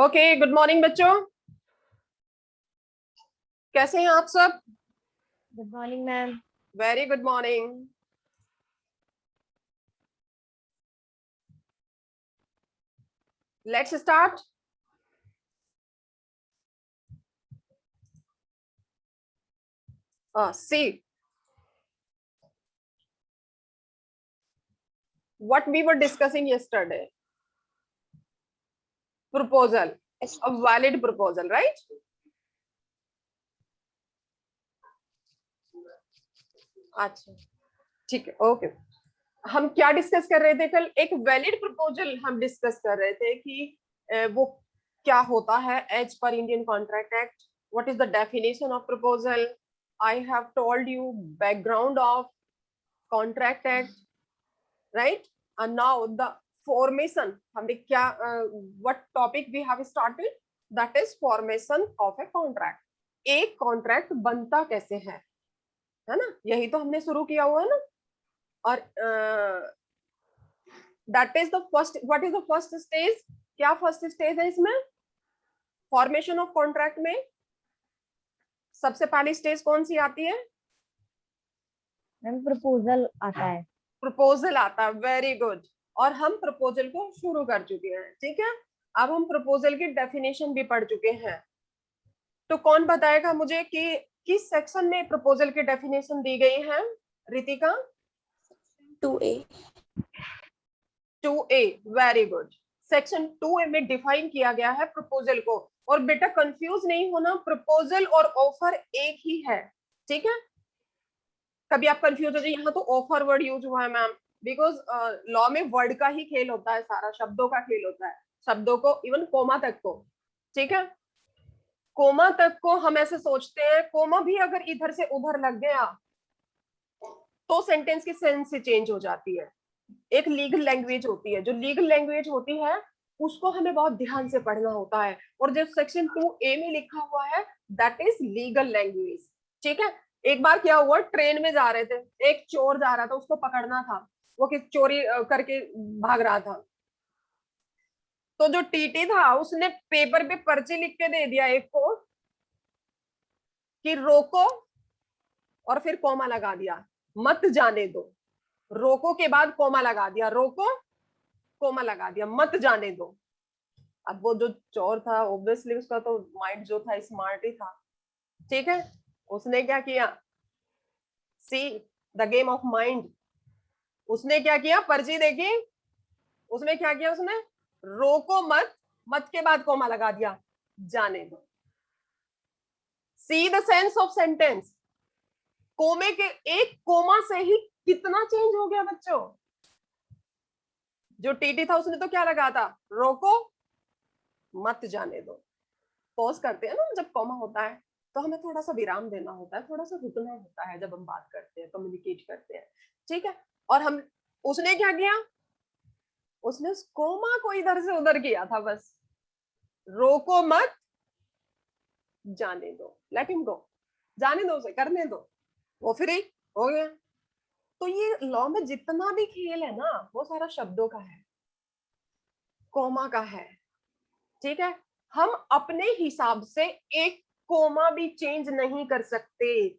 Okay, good morning बच्चों। कैसे हैं आप सब? Good morning ma'am. Very good morning. Let's start. See what we were discussing yesterday. Proposal, a valid proposal, right? अच्छा, ठीक है, ओके। हम क्या डिस्कस कर रहे थे कल? एक वैलिड प्रपोजल हम डिस्कस कर रहे थे कि वो क्या होता है as per Indian contract act. What is the definition of proposal? I have told you background of contract act, right? And now the formation, हमने क्या what topic we have started, that is formation of a contract. एक contract बनता कैसे है ना? यही तो हमने शुरू किया हुआ है ना। और that is the first, what is the first stage? क्या फर्स्ट स्टेज है इसमें फॉर्मेशन ऑफ कॉन्ट्रैक्ट में? सबसे पहली स्टेज कौन सी आती है? मैम प्रपोजल आता है। प्रपोजल आता है, वेरी गुड। और हम प्रपोजल को शुरू कर चुके हैं, ठीक है। अब हम प्रपोजल की डेफिनेशन भी पढ़ चुके हैं। तो कौन बताएगा मुझे कि किस सेक्शन में प्रपोजल की डेफिनेशन दी गई है? Ritika? 2A। 2A, very good. Section 2A में डिफाइन किया गया है प्रपोजल को। और बेटा कंफ्यूज नहीं होना, प्रपोजल और ऑफर एक ही है, ठीक है। कभी आप कंफ्यूज हो जाए, यहाँ तो ऑफर वर्ड यूज हुआ है मैम, बिकॉज लॉ में वर्ड का ही खेल होता है, सारा शब्दों का खेल होता है, शब्दों को, इवन कोमा तक को, ठीक है। कोमा तक को हम ऐसे सोचते हैं, कोमा भी अगर इधर से उधर लग गया तो सेंटेंस की सेंस ही चेंज हो जाती है। एक लीगल लैंग्वेज होती है, जो लीगल लैंग्वेज होती है उसको हमें बहुत ध्यान से पढ़ना होता है। और जो सेक्शन 2A में लिखा हुआ है दैट इज लीगल लैंग्वेज, ठीक है। एक बार क्या हुआ, ट्रेन में जा रहे थे, एक चोर जा रहा था, उसको पकड़ना था, वो किस चोरी करके भाग रहा था। तो जो टीटी था उसने पेपर पे पर्ची लिख के दे दिया एक को कि रोको, और फिर कोमा लगा दिया, मत जाने दो। रोको के बाद कोमा लगा दिया, रोको कोमा लगा दिया, मत जाने दो। अब वो जो चोर था ऑब्वियसली उसका तो माइंड जो था स्मार्ट ही था, ठीक है। उसने क्या किया? See the game of mind. उसने क्या किया? पर्ची देखी, उसने क्या किया? उसने रोको मत, मत के बाद कोमा लगा दिया, जाने दो। See the sense of sentence. कोमे के एक कोमा से ही कितना चेंज हो गया बच्चों। जो टीटी था उसने तो क्या लगा था? रोको मत जाने दो। पॉज करते हैं ना जब कॉमा होता है, तो हमें थोड़ा सा विराम देना होता है, थोड़ा सा रुकना होता है जब हम बात करते हैं, कम्युनिकेट करते हैं, ठीक है। और हम, उसने क्या किया? उसने उस कोमा को इधर से उधर किया था बस। रोको मत, जाने दो, लेट हिम गो, जाने दो उसे, करने दो, वो फ्री हो गया। तो ये लॉ में जितना भी खेल है ना वो सारा शब्दों का है, कोमा का है, ठीक है। हम अपने हिसाब से एक कोमा भी चेंज नहीं कर सकते।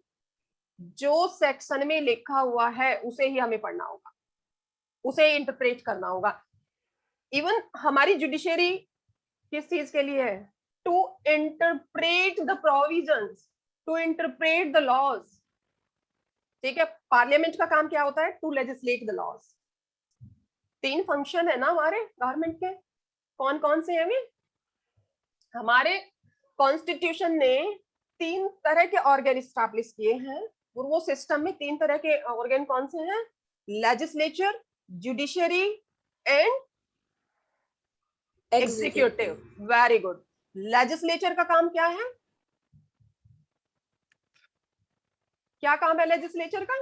जो सेक्शन में लिखा हुआ है उसे ही हमें पढ़ना होगा, उसे इंटरप्रेट करना होगा। इवन हमारी जुडिशरी किस चीज के लिए है? To interpret the provisions, to interpret the laws, ठीक है। पार्लियामेंट का काम क्या होता है? To legislate the laws. 3 function है ना हमारे गवर्नमेंट के, कौन कौन से हैं वे? हमारे कॉन्स्टिट्यूशन ने 3 तरह के ऑर्गन स्टैब्लिश किए हैं, और वो सिस्टम में 3 तरह के ऑर्गन कौन से हैं? Legislature, judiciary and executive. Very good. Legislature का काम क्या है? क्या काम है लेजिस्लेचर का?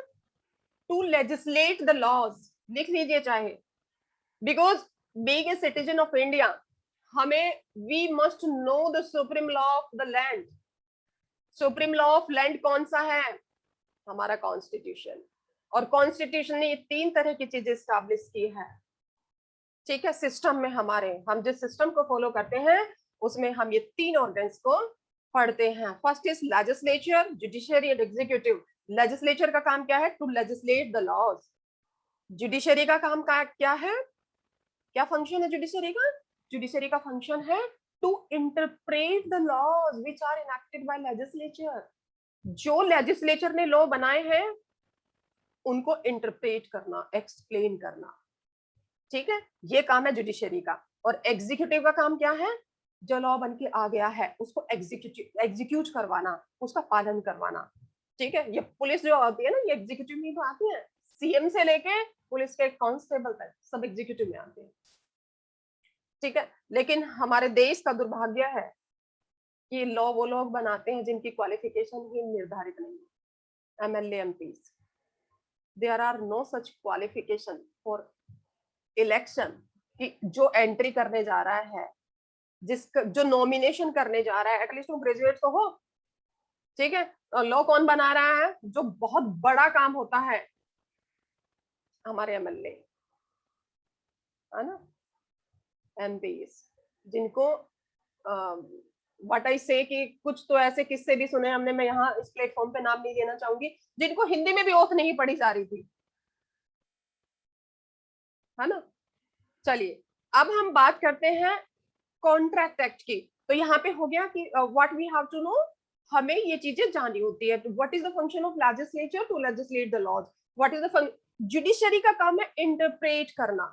To legislate the laws. लिख लीजिए चाहे, because being a citizen of India, हमें we must know the supreme law of the land. Supreme law of land कौन सा है? हमारा कॉन्स्टिट्यूशन। और कॉन्स्टिट्यूशन ने ये 3 तरह की चीजें स्टैब्लिश की है, ठीक है। सिस्टम में हमारे, हम जिस सिस्टम को फॉलो करते हैं उसमें हम ये 3 ऑर्गन्स को पढ़ते हैं। First is legislature, judiciary and executive. Legislature का काम क्या है? To legislate the laws. Judiciary का काम क्या है? क्या फंक्शन है जुडिशरी का? जुडिशरी का फंक्शन है to interpret the laws which are enacted by legislature. जो लेजिस्लेचर ने लॉ बनाए हैं उनको इंटरप्रेट करना, एक्सप्लेन करना, ठीक है, ये काम है जुडिशरी का। और एग्जीक्यूटिव का काम क्या है? जो लॉ बन के आ गया है उसको एग्जीक्यूट करवाना, उसका पालन करवाना, ठीक है। ये पुलिस जो आती है ना, ये एग्जीक्यूटिव में तो आती है। सीएम से लेके पुलिस के कांस्टेबल तक सब एग्जीक्यूटिव में आते हैं, ठीक है। लेकिन हमारे देश का दुर्भाग्य है कि लॉ वो लोग बनाते हैं जिनकी क्वालिफिकेशन ही निर्धारित नहीं है। MLA, MPs, there are no such qualification for election कि जो एंट्री करने जा रहा है, जो नॉमिनेशन करने जा रहा है, एटलीस्ट वो ग्रेजुएट तो हो, ठीक है। लॉ कौन बना रहा है? जो बहुत बड़ा काम होता है, हमारे एमएलए, है ना, एमपीज, जिनको व्हाट आई से कि कुछ तो ऐसे किस्से भी सुने हमने, मैं यहाँ इस प्लेटफॉर्म पे नाम नहीं देना चाहूंगी, जिनको हिंदी में भी ओथ नहीं पढ़ी जा रही थी, है ना। चलिए अब हम बात करते हैं कॉन्ट्रैक्ट एक्ट की। तो यहाँ पे हो गया कि what we have to know, हमें ये चीजें जाननी होती है। What is the function of legislature? To legislate the laws. What is the judiciary का काम है इंटरप्रेट करना,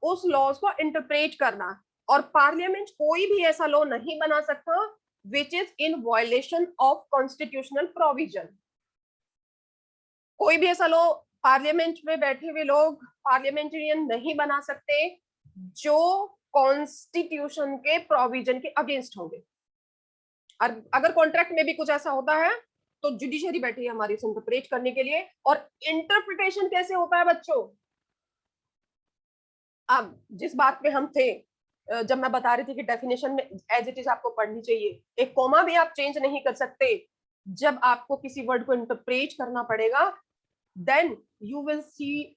उस लॉज को इंटरप्रेट करना। और पार्लियामेंट कोई भी ऐसा लॉ नहीं बना सकता which is in violation of constitutional provision. कोई भी ऐसा लॉ पार्लियामेंट में बैठे हुए लोग, पार्लियामेंटेरियन, नहीं बना सकते जो कॉन्स्टिट्यूशन के प्रोविजन के अगेंस्ट होंगे। और अगर कॉन्ट्रैक्ट में भी कुछ ऐसा होता है तो जुडिशरी बैठी है हमारी इंटरप्रेट करने के लिए। और इंटरप्रिटेशन कैसे होता है बच्चों? अब जिस बात पे हम थे, जब मैं बता रही थी कि डेफिनेशन में एज इट इज आपको पढ़नी चाहिए, एक कोमा भी आप चेंज नहीं कर सकते। जब आपको किसी वर्ड को इंटरप्रेट करना पड़ेगा, then you will see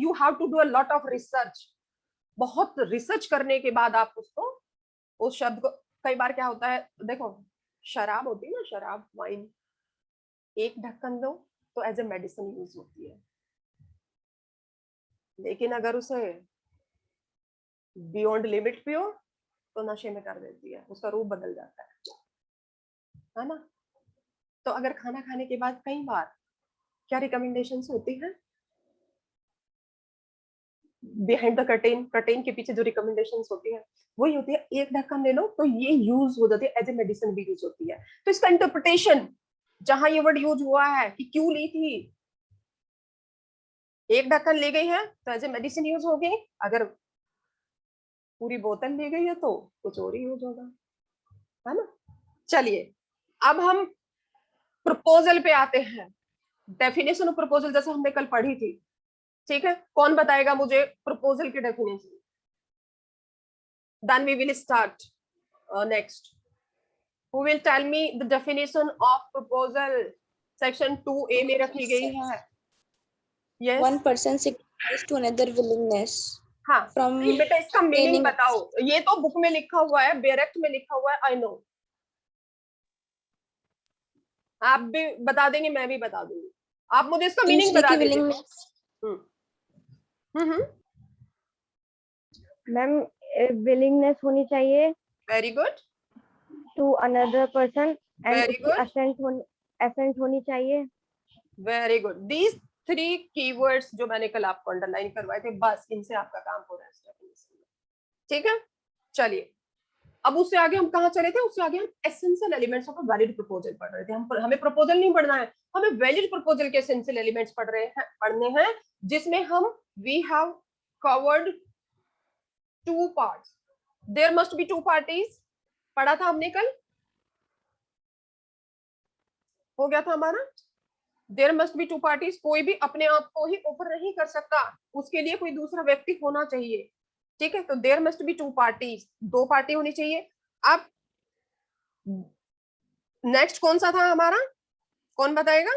you have to do a lot of research। बहुत रिसर्च करने के बाद आप उसको, उस शब्द को, कई बार क्या होता है, देखो शराब होती है ना, शराब, वाइन, एक ढक्कन दो तो एज ए मेडिसिन यूज होती है, लेकिन अगर उसे बियॉन्ड लिमिट पियो तो नशे में कर देती है, उसका रूप बदल जाता है ना। तो अगर खाना खाने के बाद कई बार क्या रिकमेंडेशंस होती हैं बिहाइंड द कर्टेन, कर्टेन के पीछे जो रिकमेंडेशंस होती है वही होती है, एक ढक्कन ले लो तो ये यूज हो जाती है, एज ए मेडिसिन भी यूज होती है। तो इसका इंटरप्रिटेशन, जहां ये वर्ड यूज हुआ है कि क्यों ली थी, एक ढक्कन ले गई है तो एज ए मेडिसिन यूज होगी, अगर पूरी बोतल ले गई है तो कुछ और ही यूज होगा, है ना। चलिए अब हम प्रपोजल पे आते हैं। डेफिनेशन ऑफ प्रपोजल जैसे हमने कल पढ़ी थी, ठीक है। कौन बताएगा मुझे प्रपोजल की definition? Then we will start next. Who will tell me the definition of proposal? Section 2A में रखी गई है। Yes. One person signifies to another willingness हाँ, from नहीं बेटा इसका मीनिंग obtaining बताओ। ये तो बुक में लिखा हुआ है, बेरेक्ट में लिखा हुआ है, आई नो। आप भी बता देंगे, मैं भी बता दूंगी, आप मुझे इसका मीनिंग बता दीजिए। मैम विलिंगनेस होनी चाहिए very good, to another person and very good, assent होनी चाहिए। Very good. दीज 3 कीवर्ड्स जो मैंने कल आपको अंडरलाइन करवाए थे, बस इनसे आपका काम हो रहा है, ठीक है। चलिए अब उससे आगे हम कहाँ चले थे? उससे आगे हम essential elements of valid proposal पढ़ रहे थे। हमें प्रपोजल नहीं पढ़ना है, हमें वैलिड प्रपोजल के एसेंशियल एलिमेंट्स पढ़ने हैं, जिसमें हम we have covered 2 parts. There must be 2 parties, पढ़ा था हमने कल, हो गया था हमारा। देयर मस्ट बी 2 पार्टीज, कोई भी अपने आप को ही ऑफर नहीं कर सकता, उसके लिए कोई दूसरा व्यक्ति होना चाहिए, ठीक है। तो there must be 2 parties, 2 party होनी चाहिए। अब नेक्स्ट कौन सा था हमारा, कौन बताएगा?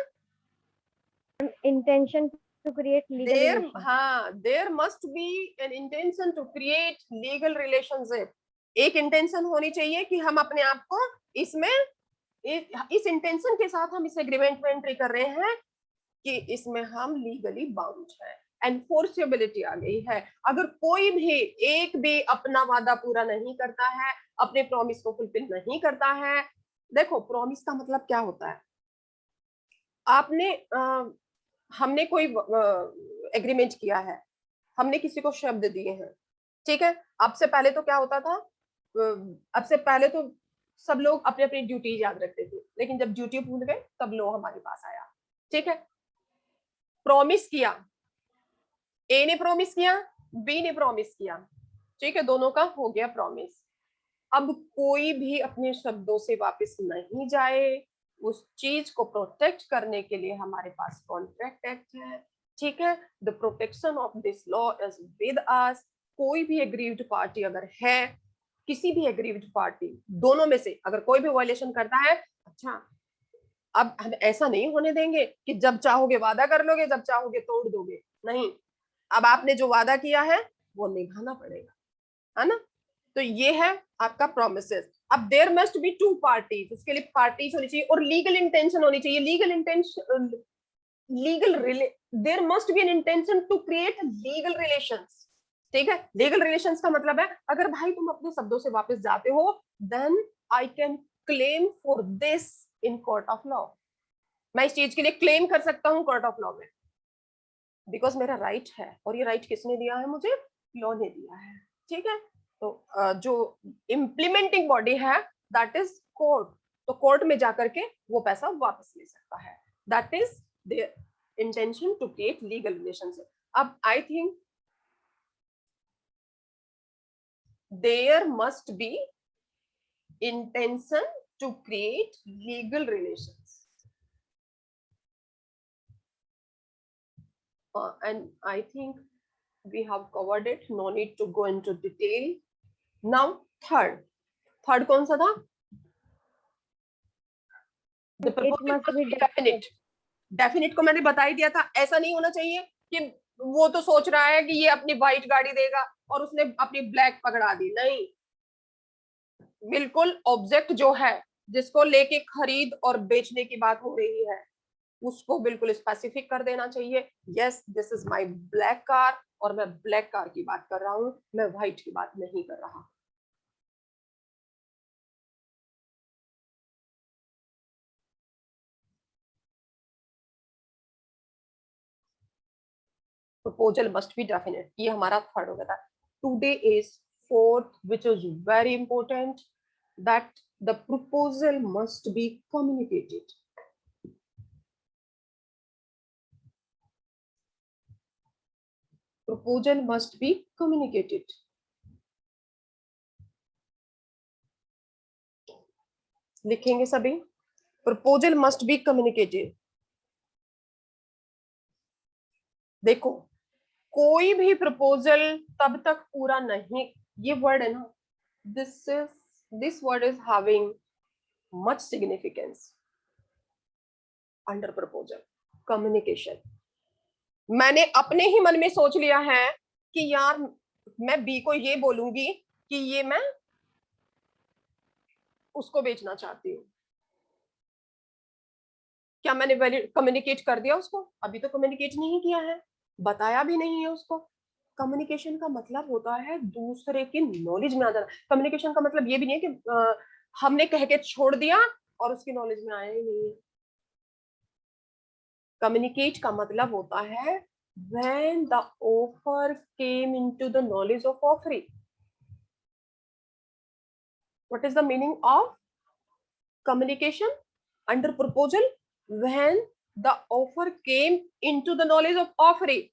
Intention to create legal relation. हाँ, there must be an intention to create legal relationship. एक इंटेंशन होनी चाहिए कि हम अपने आप को इसमें इस इंटेंशन के साथ हम इस एग्रीमेंट में एंट्री कर रहे हैं कि इसमें हम लीगली बाउंड है, एनफोर्सेबिलिटी आ गई है। अगर कोई भी एक भी अपना वादा पूरा नहीं करता है, अपने प्रॉमिस को फुलफिल नहीं करता है, देखो प्रॉमिस का मतलब क्या होता है, आपने हमने कोई एग्रीमेंट किया है, हमने किसी को शब्द दिए हैं, ठीक है। अब से पहले तो क्या होता था, अब से पहले तो सब लोग अपनी अपनी ड्यूटी याद रखते थे, लेकिन जब ड्यूटी भूल गए तब लोग हमारे पास आया, ठीक है। प्रॉमिस किया, ए ने प्रॉमिस किया, बी ने प्रॉमिस किया, ठीक है, दोनों का हो गया प्रॉमिस। अब कोई भी अपने शब्दों से वापस नहीं जाए, उस चीज को प्रोटेक्ट करने के लिए हमारे पास कॉन्ट्रैक्ट एक्ट है, ठीक है। The protection of this law is with us. कोई भी एग्रीव्ड पार्टी अगर है, किसी भी एग्रीव्ड पार्टी दोनों में से अगर कोई भी वायलेशन करता है, अच्छा अब हम ऐसा नहीं होने देंगे कि जब चाहोगे वादा कर लोगे, जब चाहोगे तोड़ दोगे, नहीं। अब आपने जो वादा किया है वो निभाना पड़ेगा, है ना। तो ये है आपका प्रोमिसेस। अब there must be two parties, उसके लिए पार्टीज होनी चाहिए और लीगल इंटेंशन होनी चाहिए। Legal intention, there must be an intention to create legal relations, ठीक है। लीगल रिलेशंस का मतलब है अगर भाई तुम अपने शब्दों से वापस जाते हो, then I can claim for this in court of law. मैं इस चीज के लिए क्लेम कर सकता हूँ कोर्ट ऑफ लॉ में, बिकॉज मेरा राइट है, और ये राइट किसने दिया है मुझे, लॉ ने दिया है, ठीक है। तो जो इम्प्लीमेंटिंग बॉडी है दैट इज कोर्ट, तो कोर्ट में जाकर के वो पैसा वापस ले सकता है। That is their intention to create legal relationship. अब I think there must be intention to create legal relations, and I think we have covered it, no need to go into detail. Now third कौन सा था, the proposal must must be be definite। Definite को मैंने बता ही दिया था, ऐसा नहीं होना चाहिए कि वो तो सोच रहा है कि ये अपनी व्हाइट गाड़ी देगा और उसने अपनी ब्लैक पकड़ा दी, नहीं। बिल्कुल ऑब्जेक्ट जो है जिसको लेके खरीद और बेचने की बात हो रही है, उसको बिल्कुल स्पेसिफिक कर देना चाहिए, yes this is my black car, और मैं ब्लैक कार की बात कर रहा हूं, मैं व्हाइट की बात नहीं कर रहा। प्रपोजल मस्ट बी डेफिनेट, ये हमारा थर्ड हो गया था। Today is fourth which is very important, that the proposal must be communicated. Proposal must be communicated. लिखेंगे सभी, प्रपोजल मस्ट बी कम्युनिकेटेड। देखो कोई भी प्रपोजल तब तक पूरा नहीं, ये वर्ड है ना, this word is having much significance under proposal, communication. मैंने अपने ही मन में सोच लिया है कि यार मैं बी को ये बोलूंगी कि ये मैं उसको बेचना चाहती हूँ, क्या मैंने कम्युनिकेट कर दिया उसको? अभी तो कम्युनिकेट नहीं किया है, बताया भी नहीं है उसको। कम्युनिकेशन का मतलब होता है दूसरे की नॉलेज में आ जाना। कम्युनिकेशन का मतलब ये भी नहीं है कि हमने कह के छोड़ दिया और उसकी नॉलेज में आया ही नहीं है। कम्युनिकेट का मतलब होता है when the offer came into the knowledge of offering. What is the meaning of communication under proposal? When the offer came into the knowledge of offering.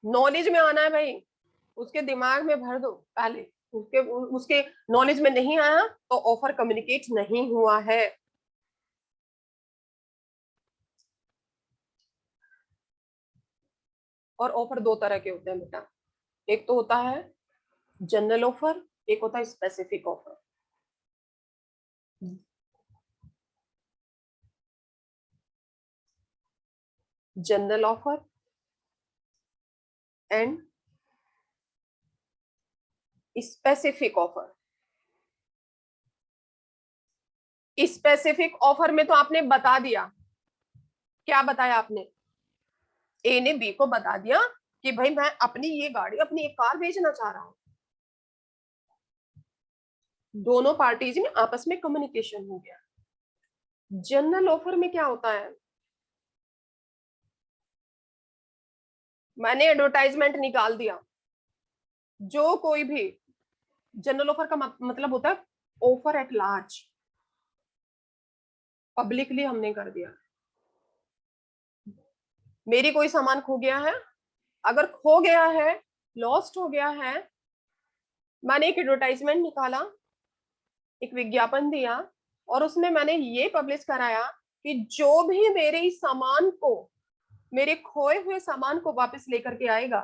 Knowledge में आना है भाई, उसके दिमाग में भर दो पहले, उसके नॉलेज में नहीं आया तो ऑफर कम्युनिकेट नहीं हुआ है। और ऑफर दो तरह के होते हैं बेटा, एक तो होता है जनरल ऑफर, एक होता है specific offer. General offer and specific offer. Specific offer में तो आपने बता दिया, क्या बताया आपने, ए ने बी को बता दिया कि भाई मैं अपनी ये गाड़ी, अपनी एक कार बेचना चाह रहा हूं। दोनों पार्टीज में आपस में कम्युनिकेशन हो गया। जनरल ऑफर में क्या होता है, मैंने एडवर्टाइजमेंट निकाल दिया, जो कोई भी, जनरल ऑफर का मतलब होता है ऑफर एट लार्ज, पब्लिकली हमने कर दिया। मेरी कोई सामान खो गया है, अगर खो गया है, लॉस्ट हो गया है, मैंने एक एडवर्टाइजमेंट निकाला, एक विज्ञापन दिया, और उसमें मैंने ये पब्लिश कराया कि जो भी मेरे इस सामान को, मेरे खोए हुए सामान को वापस लेकर के आएगा,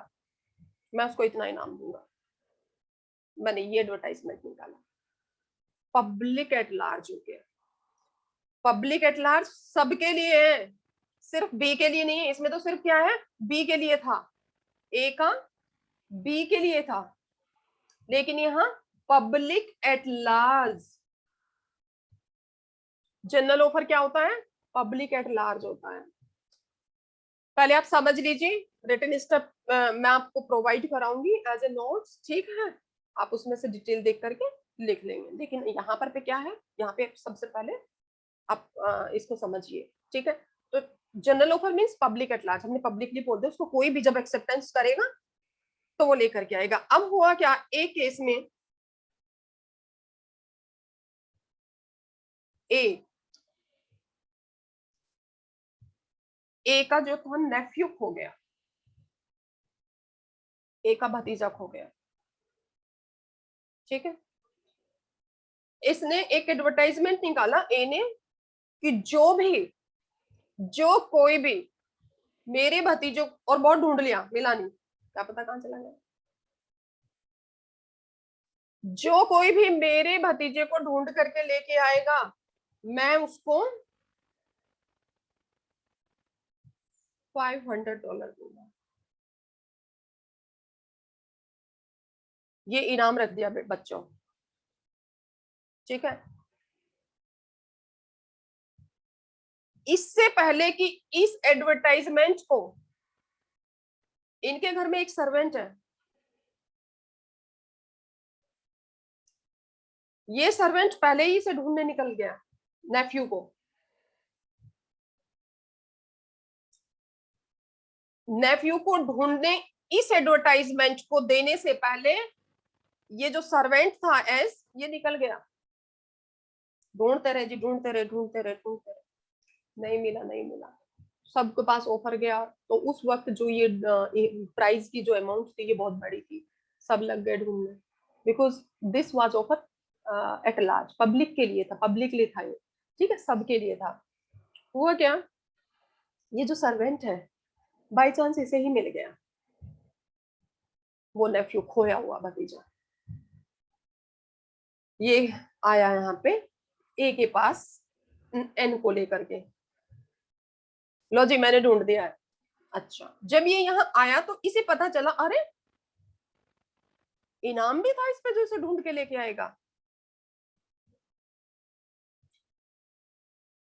मैं उसको इतना इनाम दूंगा। मैंने ये एडवर्टाइजमेंट निकाला, पब्लिक एट लार्ज हो गया। पब्लिक एट लार्ज सबके लिए है, सिर्फ बी के लिए नहीं है। इसमें तो सिर्फ क्या है, बी के लिए था, ए का बी के लिए था, लेकिन यहां public at large. General offer क्या होता है, पब्लिक एट लार्ज होता है। पहले आप समझ लीजिए, रिटन स्टेप मैं आपको प्रोवाइड कराऊंगी एज ए नोट्स, ठीक है, आप उसमें से डिटेल देख करके लिख लेंगे। लेकिन यहाँ पर पे क्या है, यहाँ पे सबसे पहले आप इसको समझिए, ठीक है। तो general offer means public at large, हमने पब्लिकली बोल दिया, उसको कोई भी जब एक्सेप्टेंस करेगा तो वो लेकर के आएगा। अब हुआ क्या, एक केस में ए का जो था नेफ्यू खो गया, ए का भतीजा खो गया, ठीक है। इसने एक एडवर्टाइजमेंट निकाला ए ने कि जो कोई भी मेरे भतीजों, और बहुत ढूंढ लिया, मिला नहीं, क्या पता कहां चला गया, जो कोई भी मेरे भतीजे को ढूंढ करके लेके आएगा, मैं उसको $500 दूंगा। ये इनाम रख दिया बच्चों, ठीक है। इससे पहले कि इस एडवर्टाइजमेंट को, इनके घर में एक सर्वेंट है, ये सर्वेंट पहले ही से ढूंढने निकल गया नेफ्यू को। नेफ्यू को ढूंढने, इस एडवर्टाइजमेंट को देने से पहले ये जो सर्वेंट था एस, ये निकल गया, ढूंढते रहे जी, ढूंढते रहे, ढूंढते रहे, ढूंढते रहे, नहीं मिला, नहीं मिला, सबके पास ऑफर गया। तो उस वक्त जो ये प्राइस की जो अमाउंट थी ये बहुत बड़ी थी, सब लग गए ढूंढने, because this was offer at large, public के लिए था, पब्लिकली था ये, ठीक है, सबके लिए था। हुआ क्या, ये जो सर्वेंट है बाय चांस इसे ही मिल गया वो नेफ्यू, खोया हुआ भतीजा, ये आया यहाँ पे ए के पास एन को लेकर के, लो जी मैंने ढूंढ दिया है। अच्छा, जब ये यहाँ आया तो इसे पता चला, अरे इनाम भी था इस पे जो इसे ढूंढ के लेके आएगा।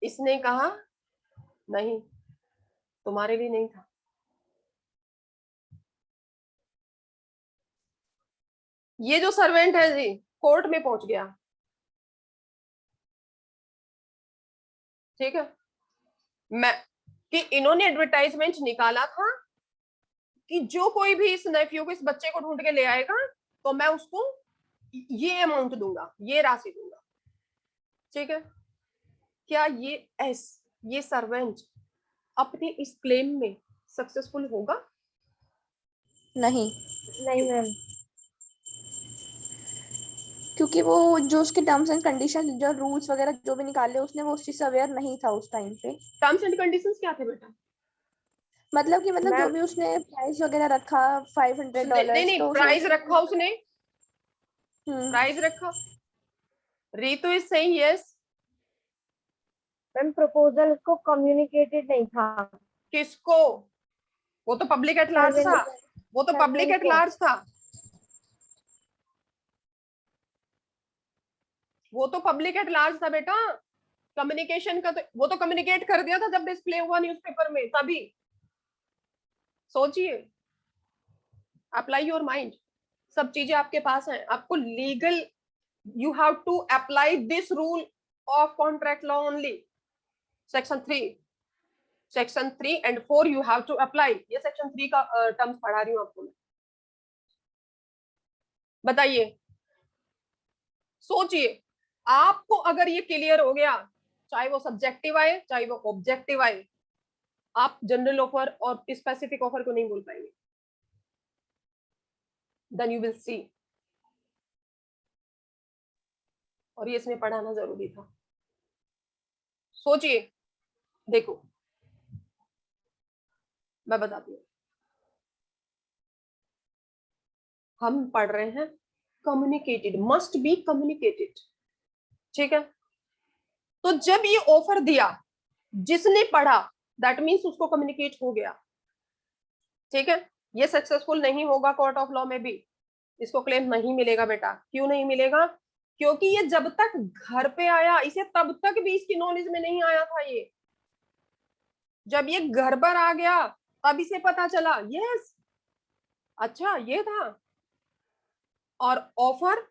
इसने कहा नहीं, तुम्हारे लिए नहीं था। ये जो सर्वेंट है जी कोर्ट में पहुंच गया, ठीक है, मैं कि इन्होंने एडवर्टाइजमेंट निकाला था कि जो कोई भी इस नेफ्यू को, इस बच्चे को ढूंढ के ले आएगा तो मैं उसको ये अमाउंट दूंगा, ये राशि दूंगा, ठीक है। क्या ये सर्वेंट अपने इस क्लेम में सक्सेसफुल होगा? नहीं, नहीं मैम, क्योंकि वो जो उसके टर्म्स एंड कंडीशन, जो रूल्स वगैरह जो भी निकाले उसने, वो उस चीज से अवेयर नहीं था उस टाइम पे। टर्म्स एंड कंडीशंस क्या थे बेटा? मतलब जो मैम भी उसने प्राइस वगैरह रखा नहीं $500, नहीं, तो प्राइस रखा उसने, हम्म, प्राइस रखा। Ritu is saying yes. Ma'am proposal को कम्युनिकेटेड नहीं था किसको? वो तो पब्लिक एट लार्ज सर्वेंट था, वो तो पब्लिक एट को। लार्ज था, वो तो पब्लिक एट लार्ज था बेटा। कम्युनिकेशन का तो वो तो कम्युनिकेट कर दिया था जब डिस्प्ले हुआ न्यूज़पेपर में, तभी। सोचिए, अप्लाई योर माइंड, सब चीजें आपके पास हैं। आपको legal, you have to apply this rule of contract law only. Section 3 and 4 you have to apply. ये सेक्शन 3 का टर्म्स पढ़ा रही हूँ आपको मैं। बताइए, सोचिए, आपको अगर ये क्लियर हो गया, चाहे वो सब्जेक्टिव आए चाहे वो ऑब्जेक्टिव आए, आप जनरल ऑफर और स्पेसिफिक ऑफर को नहीं बोल पाएंगे। Then you will see. और ये इसमें पढ़ाना जरूरी था। सोचिए, देखो मैं बताती हूँ, हम पढ़ रहे हैं कम्युनिकेटेड, मस्ट बी कम्युनिकेटेड, ठीक है। तो जब ये ऑफर दिया, जिसने पढ़ा दैट मीन्स उसको कम्युनिकेट हो गया, ठीक है। ये सक्सेसफुल नहीं होगा कोर्ट ऑफ लॉ में भी, इसको क्लेम नहीं मिलेगा बेटा। क्यों नहीं मिलेगा? क्योंकि ये जब तक घर पे आया, इसे तब तक भी इसकी नॉलेज में नहीं आया था। ये जब ये घर पर आ गया तब इसे पता चला, यस अच्छा ये था। और offer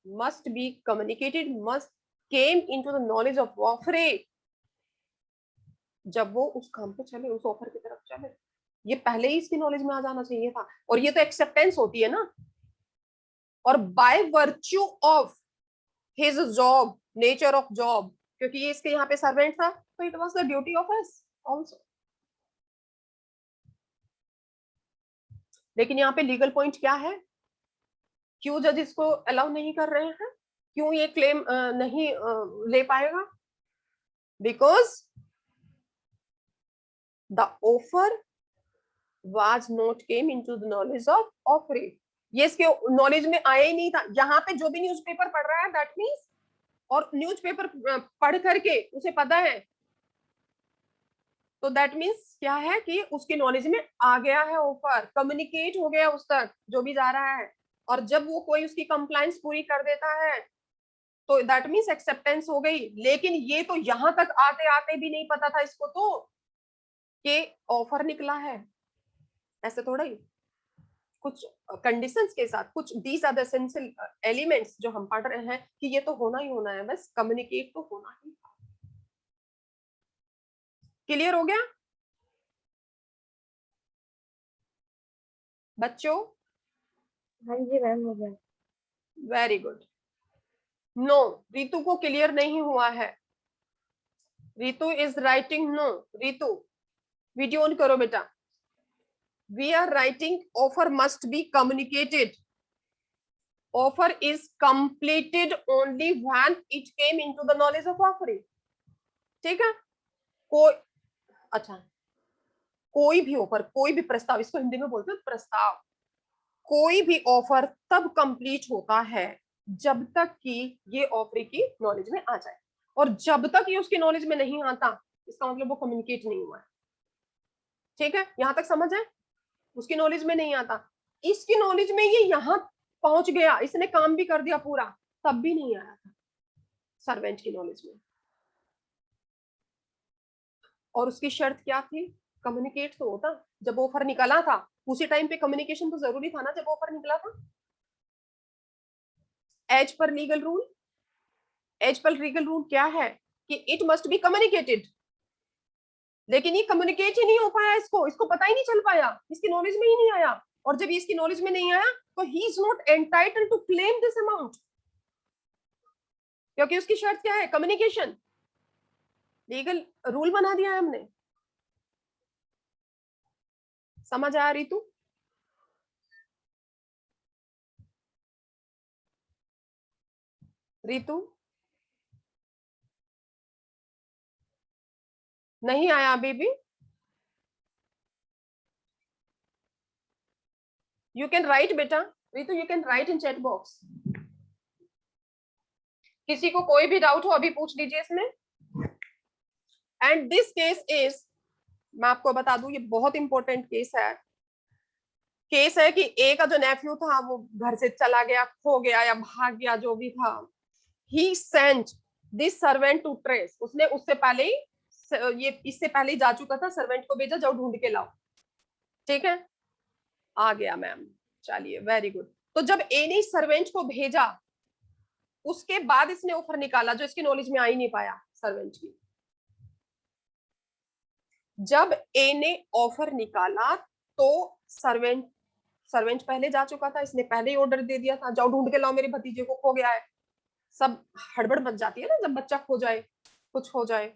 must be communicated, must came into the knowledge of offeree, जब वो उस काम पे चले, उस ऑफर की तरफ चले। ये पहले ही इसकी नॉलेज में आ जाना चाहिए था। और ये तो एक्सेप्टेंस होती है ना। और by virtue of his job, nature of job, क्योंकि ये इसके यहाँ पे सर्वेंट था, तो it was the duty of us also. लेकिन यहाँ पे लीगल पॉइंट क्या है? क्यों जज इसको अलाउ नहीं कर रहे हैं? क्यों ये क्लेम नहीं ले पाएगा? Because the offer was not came into the knowledge of offer। ये इसके नॉलेज में आया ही नहीं था। यहाँ पे जो भी न्यूज़पेपर पढ़ रहा है दैट मीन्स, और न्यूज़पेपर पढ़ करके उसे पता है, तो दैट मीन्स क्या है कि उसकी नॉलेज में आ गया है ऑफर, कम्युनिकेट हो गया उस तक जो भी जा रहा है। और जब वो कोई उसकी कंप्लायंस पूरी कर देता है तो दैट मीन्स एक्सेप्टेंस हो गई। लेकिन ये तो यहां तक आते आते भी नहीं पता था इसको तो कि ऑफर निकला है। ऐसे थोड़ा ही, कुछ कंडीशंस के साथ, कुछ these are the essential elements जो हम पढ़ रहे हैं कि ये तो होना ही होना है, बस कम्युनिकेट तो होना ही। क्लियर हो गया बच्चों? हाँ जी मैम, हो गया। Very good. नो, रितु को क्लियर नहीं हुआ है। Ritu is writing no. Ritu video on करो बेटा। We are writing offer must be communicated. Offer is completed only when it came into the knowledge of offering, ठीक है। कोई, अच्छा, कोई भी ऑफर, कोई भी प्रस्ताव, इसको हिंदी में बोलते हैं प्रस्ताव, कोई भी ऑफर तब कंप्लीट होता है जब तक कि ये ऑफर की नॉलेज में आ जाए। और जब तक ये उसकी नॉलेज में नहीं आता, इसका मतलब वो कम्युनिकेट नहीं हुआ है, ठीक है। यहां तक समझ है? उसकी नॉलेज में नहीं आता, इसकी नॉलेज में ये यहां पहुंच गया, इसने काम भी कर दिया पूरा, तब भी नहीं आया था सर्वेंट की नॉलेज में। और उसकी शर्त क्या थी? कम्युनिकेट तो होता। जब ऑफर निकला था उसी टाइम पे कम्युनिकेशन तो जरूरी था ना, जब ऑफर निकला था। As per legal rule, as per legal rule क्या है कि इट मस्ट बी कम्युनिकेटेड। लेकिन ये कम्युनिकेट ही नहीं हो पाया, इसको पता ही नहीं चल पाया, इसकी नॉलेज में ही नहीं आया। और जब इसकी नॉलेज में नहीं आया तो he is not entitled to claim this amount, क्योंकि उसकी शर्त क्या है? कम्युनिकेशन। लीगल रूल बना दिया है हमने। समझ आया रितु? रितु नहीं आया अभी भी? यू कैन राइट बेटा, Ritu you can write in chat box. किसी को कोई भी डाउट हो अभी पूछ लीजिए इसमें। एंड दिस केस इज, मैं आपको बता दूं ये बहुत इंपॉर्टेंट केस है। केस है कि ए का जो नेफ्यू था वो घर से चला गया, खो गया या भाग गया, जो भी था। He sent this servant to trace, उसने उससे पहले ही ये इससे पहले ही जा चुका था, सर्वेंट को भेजा, जाओ ढूंढ के लाओ। ठीक है, आ गया मैम, चलिए वेरी गुड। तो जब ए ने सर्वेंट को भेजा, उसके बाद इसने ऑफर निकाला जो इसकी नॉलेज में आ ही नहीं पाया सर्वेंट की। जब ए ने ऑफर निकाला तो सर्वेंट पहले जा चुका था, इसने पहले ही ऑर्डर दे दिया था, जाओ ढूंढ के लाओ मेरे भतीजे को, खो गया है। सब हड़बड़ मच जाती है ना जब बच्चा खो जाए, कुछ हो जाए।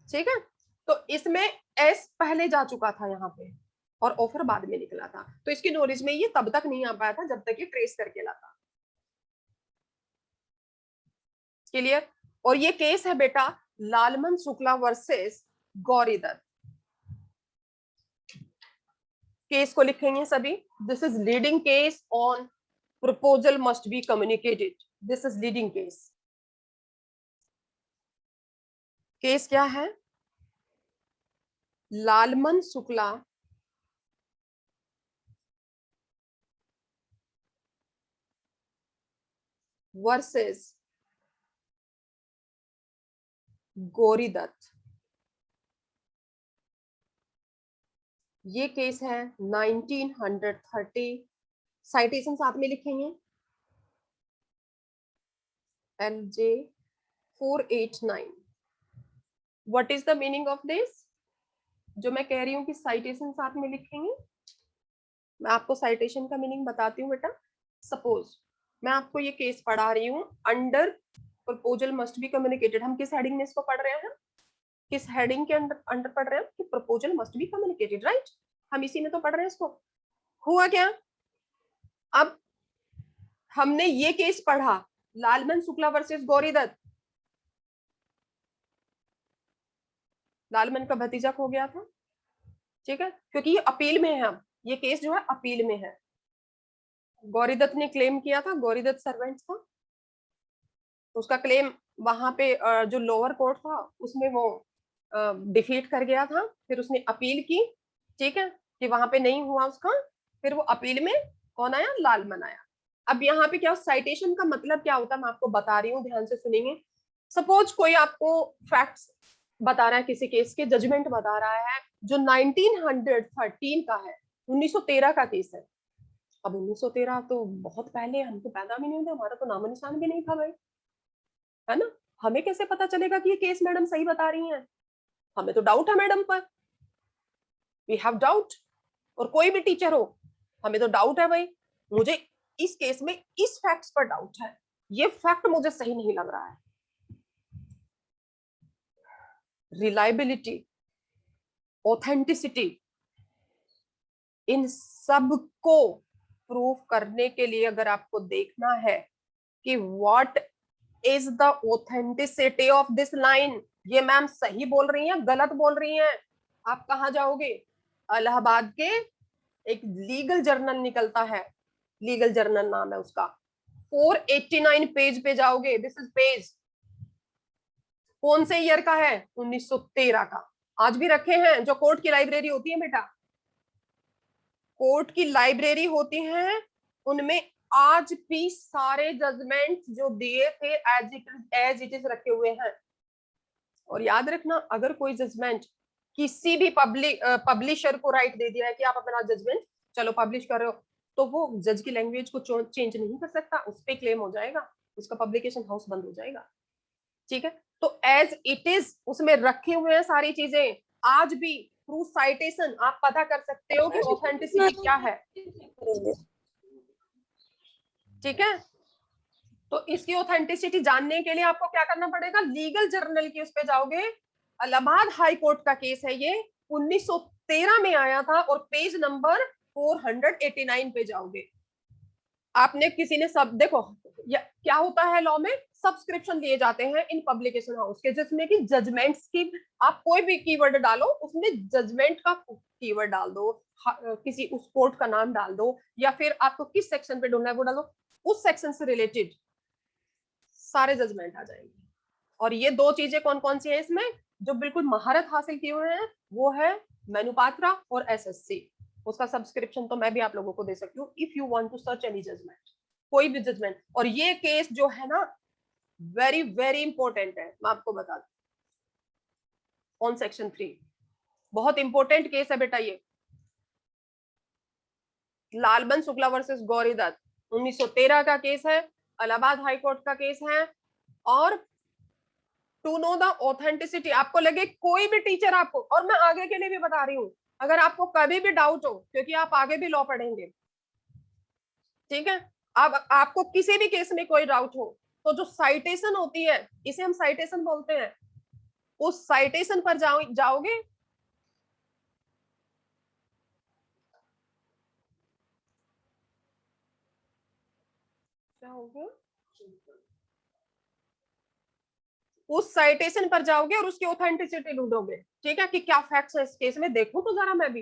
ठीक है, तो इसमें एस पहले जा चुका था यहाँ पे और ऑफर बाद में निकला था, तो इसकी नॉलेज में ये तब तक नहीं आ पाया था जब तक ये ट्रेस करके लाता। क्लियर? और ये केस है बेटा लालमन शुक्ला वर्सेस गौरी दत्त। केस को लिखेंगे सभी। This is leading case on proposal must be communicated. This is leading case. Case क्या है? लालमन शुक्ला वर्सेस गौरी दत्त। ये केस है 1930। साइटेशन साथ में लिखेंगे, LJ 489। What is the meaning of this? जो मैं कह रही हूं कि साइटेशन साथ में लिखेंगे, मैं आपको साइटेशन का मीनिंग बताती हूँ बेटा। सपोज मैं आपको ये केस पढ़ा रही हूँ, under proposal must be communicated. हम किस हेडिंग में इसको पढ़ रहे हैं? किस हेडिंग के अंडर पढ़ रहे हैं कि proposal must be communicated, right? हम इसी में तो पढ़ रहे हैं इसको। हुआ क्या? अब हमने ये केस पढ़ा, लालमन शुक्ला वर्सेस गौरी दत्त। लालमन का भतीजा खो गया था, ठीक है, क्योंकि ये अपील में है। हम ये केस जो है अपील में है। गौरी दत्त ने क्लेम किया था, गौरी दत्त सर्वेंट था, उसका क्लेम वहां पे जो लोअर कोर्ट था उसमें वो डिफीट कर गया था। फिर उसने अपील की, ठीक है, कि वहां पे नहीं हुआ उसका। फिर वो अपील में कौन आया? लालमन आया। अब यहाँ पे क्या साइटेशन का मतलब क्या होता है मैं आपको बता रही हूँ, ध्यान से सुनेंगे। सपोज कोई आपको फैक्ट्स बता रहा है, किसी केस के जजमेंट बता रहा है जो 1913 का है, 1913 का केस है। अब 1913 तो बहुत पहले, हम तो पैदा भी नहीं हुए, हमारा तो नामो निशान भी नहीं था भाई, है ना? हमें कैसे पता चलेगा कि ये केस मैडम सही बता रही हैं? हमें तो डाउट है मैडम पर, वी हैव डाउट। और कोई भी टीचर हो, हमें तो डाउट है भाई, मुझे इस केस में इस फैक्ट्स पर डाउट है, ये फैक्ट मुझे सही नहीं लग रहा है। रिलायबिलिटी, ऑथेंटिसिटी, इन सब को प्रूव करने के लिए अगर आपको देखना है कि what is the authenticity of this line, ये मैम सही बोल रही हैं गलत बोल रही हैं, आप कहाँ जाओगे? इलाहाबाद के एक लीगल जर्नल निकलता है, लीगल जर्नल नाम है उसका, 489 पेज पे जाओगे। दिस इज पेज, कौन से ईयर का है? 1913 का। आज भी रखे हैं, जो कोर्ट की लाइब्रेरी होती है बेटा, कोर्ट की लाइब्रेरी होती है, उनमें आज भी सारे जजमेंट जो दिए थे एज इट इज रखे हुए हैं। और याद रखना, अगर कोई जजमेंट किसी भी पब्लिशर को राइट दे दिया है कि आप अपना जजमेंट चलो पब्लिश कर रहे हो, तो वो जज की लैंग्वेज को चेंज नहीं कर सकता, उस पर क्लेम हो जाएगा, उसका पब्लिकेशन हाउस बंद हो जाएगा। ठीक है, तो एज इट इज उसमें रखे हुए हैं सारी चीजें। आज भी थ्रू साइटेशन आप पता कर सकते हो कि ऑथेंटिसिटी क्या है। ठीक है, तो इसकी ऑथेंटिसिटी जानने के लिए आपको क्या करना पड़ेगा? लीगल जर्नल की उस पे जाओगे, इलाहाबाद हाई कोर्ट का केस है ये, 1913 में आया था, और पेज नंबर 489 पे जाओगे। आपने किसी ने सब देखो, क्या होता है लॉ में, सब्सक्रिप्शन दिए जाते हैं इन पब्लिकेशन हाउस के, जिसमें कि जजमेंट्स की आप कोई भी कीवर्ड डालो, उसमें जजमेंट का कीवर्ड डाल दो, किसी उस कोर्ट का नाम डाल दो, या फिर आपको किस सेक्शन पे ढूंढना है वो डालो, उस सेक्शन से रिलेटेड सारे जजमेंट आ जाएंगे। और ये दो चीजें कौन कौन सी है इसमें जो बिल्कुल महारत हासिल किए हुए हैं, वो है मेनुपात्रा और SSC। उसका सब्सक्रिप्शन तो मैं भी आप लोगों को दे सकती हूँ, if you want to search any judgement, कोई भी जजमेंट। और ये केस जो है ना वेरी वेरी इंपॉर्टेंट है, मैं आपको बता दूं, ऑन सेक्शन 3 बहुत इंपॉर्टेंट केस है बेटा ये। लालबन शुक्ला वर्सेस गौरीदत्त 1913 का केस है, इलाहाबाद हाई कोर्ट का केस है। और टू नो द ऑथेंटिसिटी, आपको लगे कोई भी टीचर आपको, और मैं आगे के लिए भी बता रही हूँ, अगर आपको कभी भी डाउट हो, क्योंकि आप आगे भी लॉ पढ़ेंगे, ठीक है, अब आपको किसी भी केस में कोई डाउट हो, तो जो साइटेशन होती है, इसे हम साइटेशन बोलते हैं, उस साइटेशन पर जाओगे, क्या हो गया, उस साइटेशन पर जाओगे और उसकी ऑथेंटिसिटी ढूंढोगे, ठीक है, कि क्या फैक्ट्स है इस केस में, देखो तो जरा मैं भी,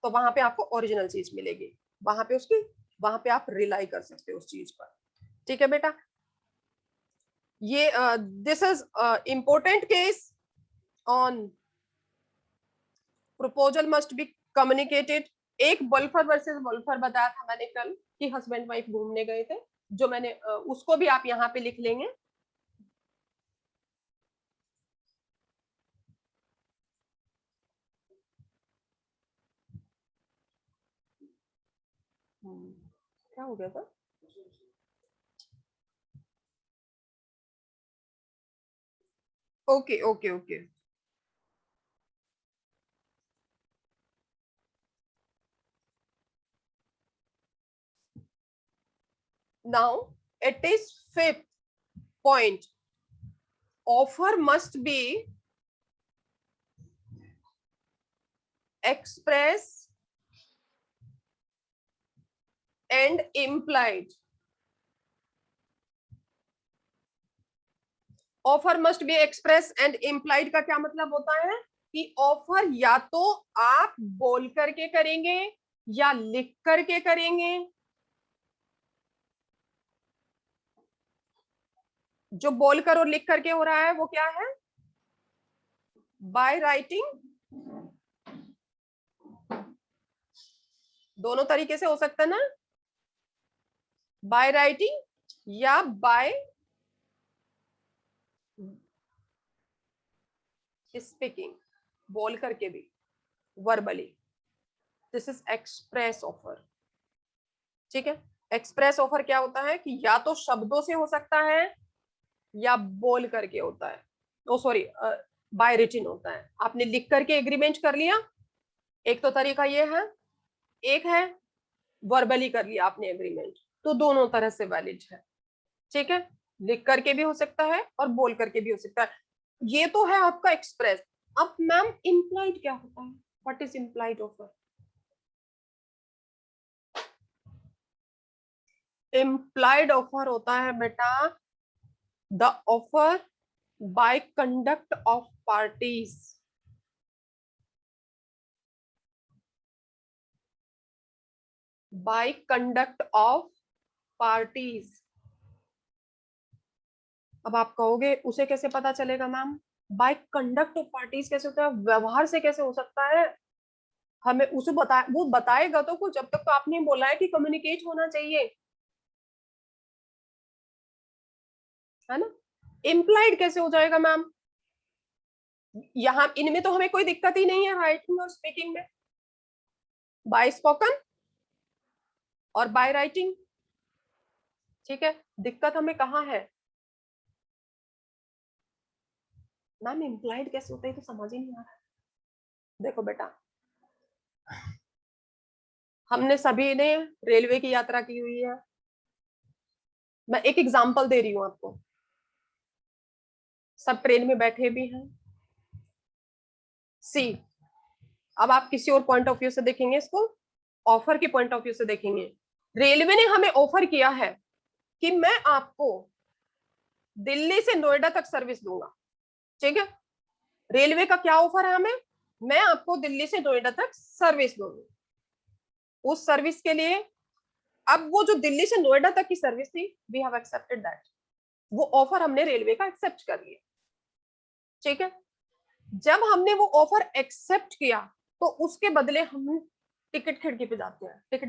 तो वहां पे आपको ओरिजिनल चीज मिलेगी, वहां पे आप रिलाई कर सकते हो उस चीज पर, ठीक है बेटा। ये this is important case on proposal must be communicated. एक वोल्फर वर्सेस वोल्फर बताया था मैंने कल, कि हस्बैंड वाइफ घूमने गए थे, जो मैंने उसको भी आप यहाँ पे लिख लेंगे। क्या हो गया था, okay okay okay, now it is fifth point, offer must be express and implied। Offer must be express and implied का क्या मतलब होता है, कि ऑफर या तो आप बोल करके करेंगे या लिख करके करेंगे। जो बोलकर और लिख करके हो रहा है वो क्या है, बाय राइटिंग, दोनों तरीके से हो सकता है ना, बाय राइटिंग या बाय स्पीकिंग, बोल करके भी, verbally. This is express offer, ठीक है। एक्सप्रेस ऑफर क्या होता है, कि या तो शब्दों से हो सकता है या बोल करके होता है, ओ सॉरी बाय रिटन होता है, आपने लिख करके एग्रीमेंट कर लिया, एक तो तरीका ये है, एक है वर्बली कर लिया आपने एग्रीमेंट, तो दोनों तरह से वैलिड है, ठीक है, लिख करके भी हो सकता है और बोल करके भी हो सकता है। ये तो है आपका एक्सप्रेस। अब मैम इम्प्लाइड क्या होता है, what is implied offer, implied offer होता है बेटा the offer by conduct of parties, by conduct of parties. अब आप कहोगे उसे कैसे पता चलेगा ma'am, by conduct of parties कैसे होता है, व्यवहार से कैसे हो सकता है, हमें उसे वो बताएगा तो कुछ, जब तक तो आपने बोला है कि कम्युनिकेट होना चाहिए, है ना। इम्प्लाइड कैसे हो जाएगा मैम, यहाँ इनमें तो हमें कोई दिक्कत ही नहीं है, राइटिंग और स्पीकिंग में, बाय स्पोकन और बाय राइटिंग, ठीक है, दिक्कत हमें कहाँ है मैम, इम्प्लाइड कैसे होता है तो समझ ही नहीं आ रहा है। देखो बेटा, हमने सभी ने रेलवे की यात्रा की हुई है, मैं एक एग्जांपल दे रही हूं आपको, सब ट्रेन में बैठे भी हैं, सी, अब आप किसी और पॉइंट ऑफ व्यू से देखेंगे इसको, ऑफर के पॉइंट ऑफ व्यू से देखेंगे, रेलवे ने हमें ऑफर किया है कि मैं आपको दिल्ली से नोएडा तक सर्विस दूंगा, ठीक है, रेलवे का क्या ऑफर है हमें, मैं आपको दिल्ली से नोएडा तक सर्विस दूंगी, उस सर्विस के लिए, अब वो जो दिल्ली से नोएडा तक की सर्विस थी, वी हैव एक्सेप्टेड दैट, वो ऑफर हमने रेलवे का एक्सेप्ट कर लिया, ठीक है। जब हमने वो ऑफर एक्सेप्ट किया, तो उसके बदले हम टिकट खिड़की पे जाते हैं, टिकट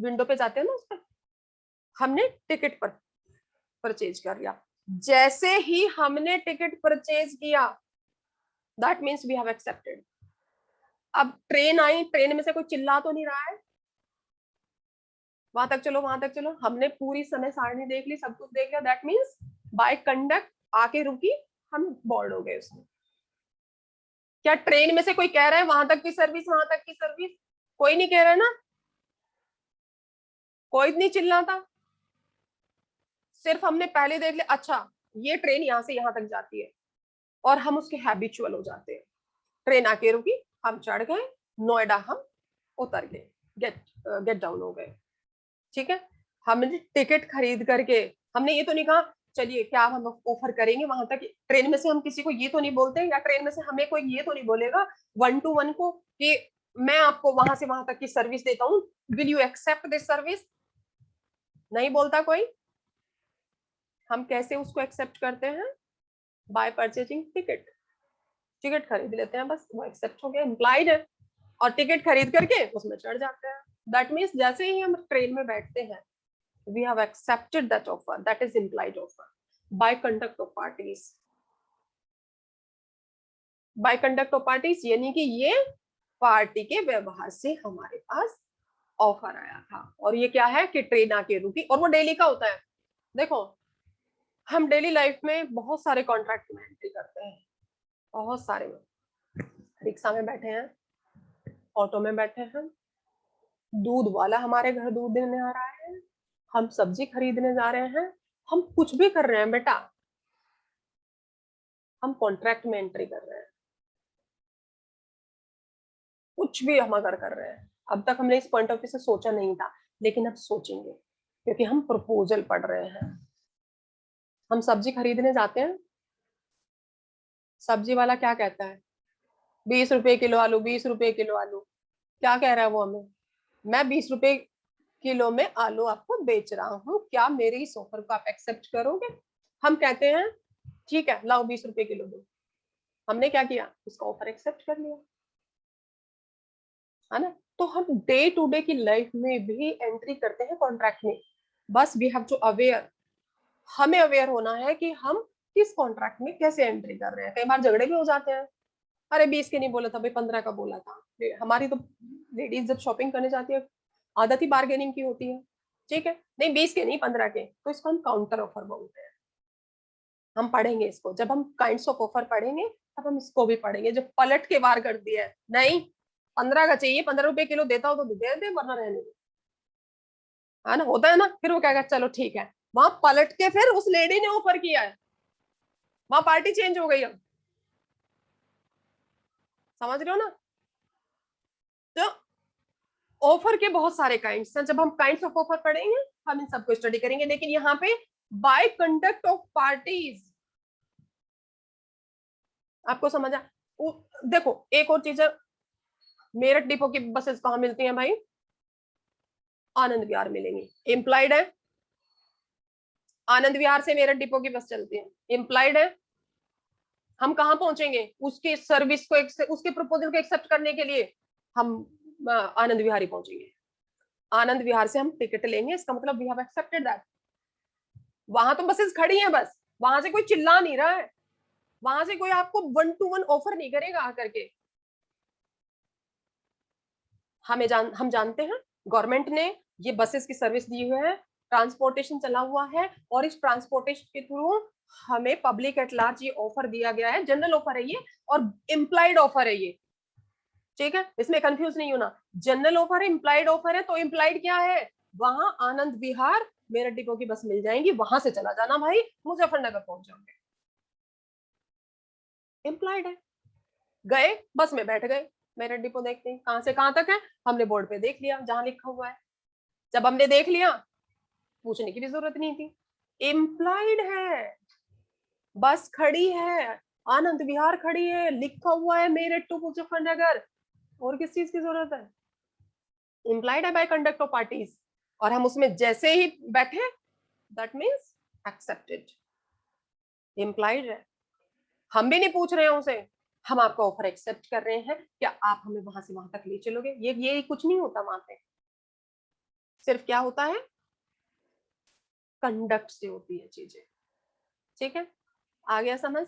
विंडो पे जाते हैं ना, उस पर हमने टिकट पर परचेज कर लिया, जैसे ही हमने टिकट परचेज किया, that means we have accepted. अब ट्रेन आई, ट्रेन में से कोई चिल्ला तो नहीं रहा है, वहां तक चलो वहां तक चलो, हमने पूरी समय सारणी देख ली, सब कुछ देख लिया, दैट मीन्स बाय कंडक्ट आके रुकी, हम बोर्ड हो गए उसमें। क्या ट्रेन में से कोई कह रहा है वहां तक की सर्विस, वहां तक की सर्विस? कोई नहीं कह रहा ना, कोई नहीं चिल्लाता, सिर्फ हमने पहले देख लिया, अच्छा ये ट्रेन यहाँ से यहाँ तक जाती है, और हम उसके हैबिचुअल हो जाते हैं। ट्रेन आके रुकी, हम चढ़ गए, नोएडा हम उतर गए, गेट डाउन हो गए, ठीक है। हमने टिकट खरीद करके, हमने ये तो नहीं कहा चलिए क्या हम ऑफर करेंगे वहां तक, ट्रेन में से हम किसी को ये तो नहीं बोलते, या ट्रेन में से हमें कोई ये तो नहीं बोलेगा 1-to-1 को कि मैं आपको वहां से वहां तक की सर्विस देता हूँ, will you accept this service? नहीं बोलता कोई। हम कैसे उसको एक्सेप्ट करते हैं? बाय परचेजिंग टिकट, टिकट खरीद लेते हैं, बस वो एक्सेप्ट हो गया, इम्प्लाइड है, और टिकट खरीद करके उसमें चढ़ जाते हैं। दैट मीन्स जैसे ही हम ट्रेन में बैठते हैं, we have accepted that offer, that is implied offer by conduct of parties। by conduct of parties यानी कि ये पार्टी के व्यवहार से हमारे पास ऑफर आया था, और ये क्या है कि ट्रेन आके रुकी, और वो डेली का होता है। देखो हम डेली लाइफ में बहुत सारे कॉन्ट्रैक्ट में एंट्री करते हैं, बहुत सारे में, रिक्शा में बैठे हैं, ऑटो में बैठे हैं, दूध वाला हमारे घर दूध देने आ रहा है, हम सब्जी खरीदने जा रहे हैं, हम कुछ भी कर रहे हैं बेटा, हम कॉन्ट्रैक्ट में एंट्री कर रहे हैं, कुछ भी हम अगर कर रहे हैं। अब तक हमने इस पॉइंट ऑफ व्यू से सोचा नहीं था, लेकिन अब सोचेंगे, क्योंकि हम प्रपोजल पढ़ रहे हैं। हम सब्जी खरीदने जाते हैं, सब्जी वाला क्या कहता है, 20 रुपए किलो आलू, 20 रुपए किलो आलू। क्या कह रहा है वो हमें, मैं 20 रुपए किलो में आलू आपको बेच रहा हूँ, क्या मेरे इस ऑफर को आप एक्सेप्ट करोगे? हम कहते हैं ठीक है लाओ 20 रुपए किलो दो। हमने क्या किया, उसका ऑफर एक्सेप्ट कर लिया, है ना। तो हम डे टू डे की लाइफ में भी एंट्री करते हैं कॉन्ट्रैक्ट में, बस वी हैव टू अवेयर, हमें अवेयर होना है कि हम किस कॉन्ट्रैक्ट में कैसे एंट्री कर रहे हैं। कई बार झगड़े भी हो जाते हैं, अरे 20 के नहीं बोला था भाई, 15 का बोला था। हमारी तो लेडीज जब शॉपिंग करने जाती है, आदत ही बार्गेनिंग की होती है, ठीक है, नहीं 20 के नहीं 15 के, तो इसको हम काउंटर ऑफर बोलते हैं। हम पढ़ेंगे इसको, जब हम काइंड्स ऑफ ऑफर पढ़ेंगे तब हम इसको भी पढ़ेंगे, जो पलट के वार कर दिया है, नहीं 15 का चाहिए, 15 रुपए किलो देता हो तो दे दे, वरना रहने दे, है ना, होता है ना। फिर वो कहेगा चलो ठीक है, वहां पलट के फिर उस लेडी ने ऑफर किया है, वहां पार्टी चेंज हो गई। अब समझ रहे हो ना। तो ऑफर के बहुत सारे काइंड्स हैं, जब हम काइंड्स ऑफ ऑफर पढ़ेंगे हम इन सबको स्टडी करेंगे, लेकिन यहाँ पे बाय कंडक्ट ऑफ पार्टीज आपको समझा। देखो एक और चीज है, मेरठ डिपो की बसेस कहाँ मिलती हैं भाई? आनंद विहार मिलेंगी, इम्प्लाइड है। आनंद विहार से मेरठ डिपो की बस चलती है, इम्प्लाइड है। हम कहाँ पहुंचेंगे उसके सर्विस को, उसके प्रपोजल को एक्सेप्ट करने के लिए? हम आनंद विहार पहुंचेंगे, आनंद विहार से हम टिकट लेंगे, इसका मतलब वी हैव एक्सेप्टेड दैट। वहां तो बसेस खड़ी हैं, बस वहां से कोई चिल्ला नहीं रहा है, वहां से कोई आपको 1-to-1 ऑफर नहीं करेगा आकर के। हम जानते हैं गवर्नमेंट ने ये बसेस की सर्विस दी हुई है, ट्रांसपोर्टेशन चला हुआ है, और इस ट्रांसपोर्टेशन के थ्रू हमें पब्लिक एट लार्ज ये ऑफर दिया गया है, जनरल ऑफर है ये, और इम्प्लाइड ऑफर है ये, ठीक है, इसमें कंफ्यूज नहीं होना। जनरल ऑफर है, इम्प्लाइड ऑफर है, तो इम्प्लाइड क्या है, वहां आनंद विहार मेरठ डिपो की बस मिल जाएंगी, वहां से चला जाना भाई, मुजफ्फरनगर पहुंच जाओगे, इम्प्लाइड है। गए बस में बैठ गए, मेरठ डिपो देखते हैं कहां से कहां तक है, हमने बोर्ड पे देख लिया जहां लिखा हुआ है, जब हमने देख लिया पूछने की भी जरूरत नहीं थी, इम्प्लाइड है, बस खड़ी है, आनंद विहार खड़ी है, लिखा हुआ है मेरठ टू मुजफ्फरनगर, और किस चीज की जरूरत है? इम्प्लाइड है बाय कंडक्ट ऑफ पार्टीज, और हम उसमें जैसे ही बैठे दैट मीन्स एक्सेप्टेड, इम्प्लाइड है। हम भी नहीं पूछ रहे हैं उसे, हम आपका ऑफर एक्सेप्ट कर रहे हैं, क्या आप हमें वहां से वहां तक ले चलोगे? ये कुछ नहीं होता वहां पे, सिर्फ क्या होता है, कंडक्ट से होती है चीजें। ठीक है, आ गया समझ?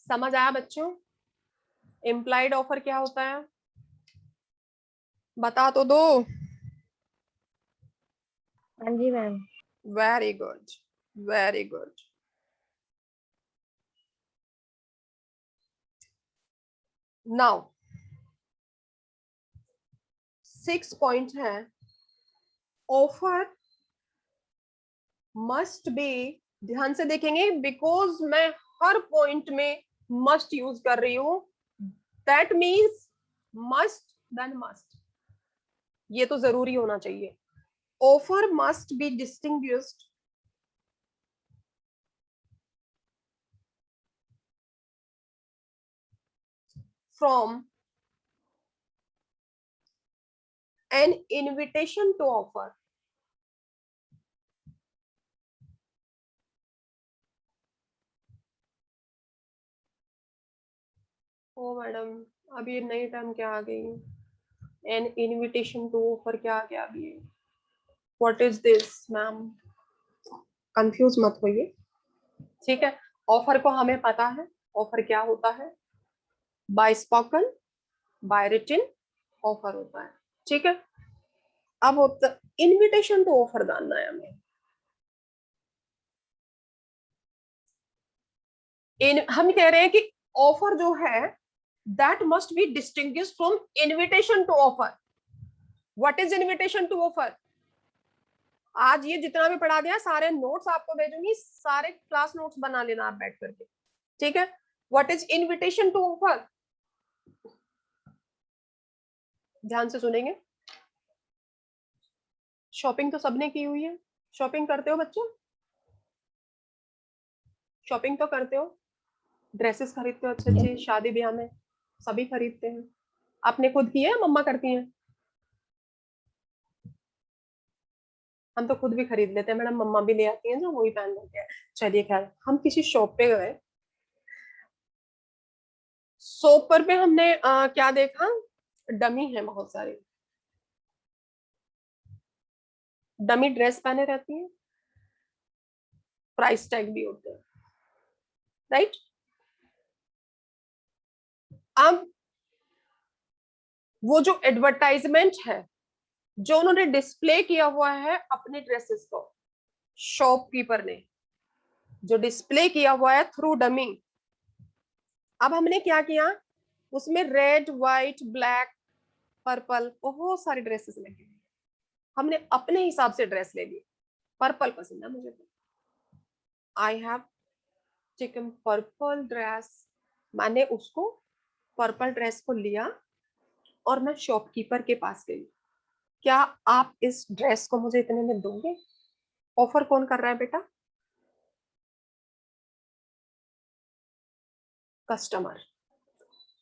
समझ आया बच्चों? इम्प्लाइड ऑफर क्या होता है, बता तो दो। हाँ जी ma'am. Very good, very good. Now 6 point है, ऑफर मस्ट बी, ध्यान से देखेंगे बिकॉज मैं हर पॉइंट में मस्ट यूज कर रही हूं, that means must then must, ये तो जरूरी होना चाहिए। Offer must be distinguished from an invitation to offer. Oh madam, अभी ये नई टर्म क्या आ गई, an invitation to offer क्या आ गया अभी, what is this ma'am, confuse मत होइए, ठीक है। ऑफर को हमें पता है, ऑफर क्या होता है, by spoken by written offer होता है, ठीक है। अब होता इनविटेशन टू ऑफर जानना है हमें। हम कह रहे हैं कि ऑफर जो है that must be distinguished from invitation to offer. What is invitation to offer? आज ये जितना भी पढ़ा दिया सारे नोट्स आपको भेजूंगी, सारे क्लास नोट्स बना लेना आप बैठ करके, ठीक है। What is invitation to offer, ध्यान से सुनेंगे। शॉपिंग तो सबने की हुई है, शॉपिंग करते हो बच्चों, शॉपिंग तो करते हो, ड्रेसेस खरीदते हो अच्छे अच्छे, शादी ब्याह में सभी खरीदते हैं। आपने खुद की है, मम्मा करती हैं? हम तो खुद भी खरीद लेते हैं मैडम, मम्मा भी ले आती हैं जो वही पहन लेते हैं। चलिए खैर, हम किसी शॉप पे गए, शॉप पर पे हमने क्या देखा, डमी है बहुत सारी, डमी ड्रेस पहने रहती है, प्राइस टैग भी होते हैं, राइट। अब वो जो एडवर्टाइजमेंट है जो उन्होंने डिस्प्ले किया हुआ है अपने ड्रेसेस को, शॉपकीपर ने जो डिस्प्ले किया हुआ है थ्रू डमी, अब हमने क्या किया, उसमें रेड व्हाइट ब्लैक पर्पल बहुत सारी ड्रेसेस लगी, हमने अपने हिसाब से ड्रेस ले ली। पर्पल पसंद है मुझे, तो I have taken purple dress, मैंने उसको पर्पल ड्रेस को लिया और मैं शॉपकीपर के पास गई, क्या आप इस ड्रेस को मुझे इतने में दोगे? ऑफर कौन कर रहा है बेटा? कस्टमर।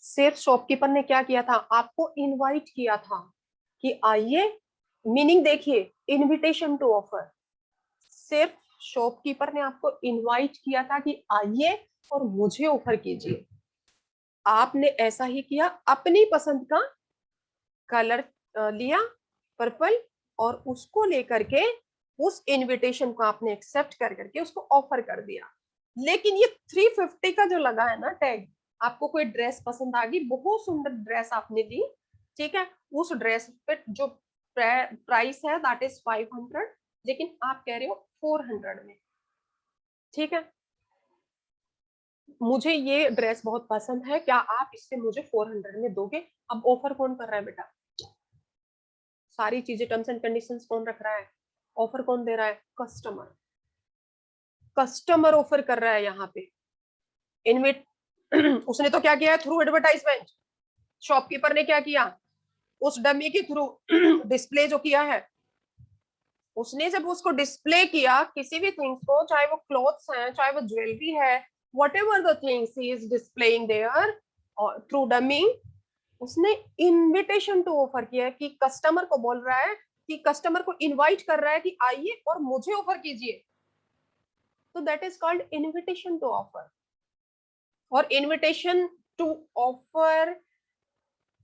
सिर्फ शॉपकीपर ने क्या किया था, आपको इनवाइट किया था कि आइए, मीनिंग देखिए, इनविटेशन टू ऑफर, सिर्फ शॉपकीपर ने आपको इनवाइट किया था कि आइए और मुझे ऑफर कीजिए। आपने ऐसा ही किया, अपनी पसंद का कलर लिया पर्पल, और उसको लेकर के उस इनविटेशन को आपने एक्सेप्ट कर करके उसको ऑफर कर दिया। लेकिन ये 350 का जो लगा है ना टैग, आपको कोई ड्रेस पसंद आ गई, बहुत सुंदर ड्रेस आपने ली, ठीक है, उस ड्रेस पे जो प्राइस है दैट इज 500, लेकिन आप कह रहे हो 400 में, ठीक है, मुझे ये ड्रेस बहुत पसंद है, क्या आप इससे मुझे 400 में दोगे? अब ऑफर कौन कर रहा है बेटा? सारी चीजें टर्म्स एंड कंडीशंस कौन रख रहा है? ऑफर कौन दे रहा है? कस्टमर। कस्टमर ऑफर कर रहा है यहाँ पे इनविट उसने तो क्या किया है, थ्रू एडवर्टाइजमेंट। शॉपकीपर ने क्या किया, उस डमी के थ्रू डिस्प्ले जो किया है, उसने जब उसको डिस्प्ले किया किसी भी थिंग्स को, चाहे वो क्लोथ्स हैं चाहे वो ज्वेलरी है, whatever the things he is displaying there through dummy, उसने इनविटेशन टू ऑफर किया है कि कस्टमर को बोल रहा है कि कस्टमर को इनवाइट कर रहा है कि आइए और मुझे ऑफर कीजिए, तो that is called invitation to offer. और इनविटेशन टू ऑफर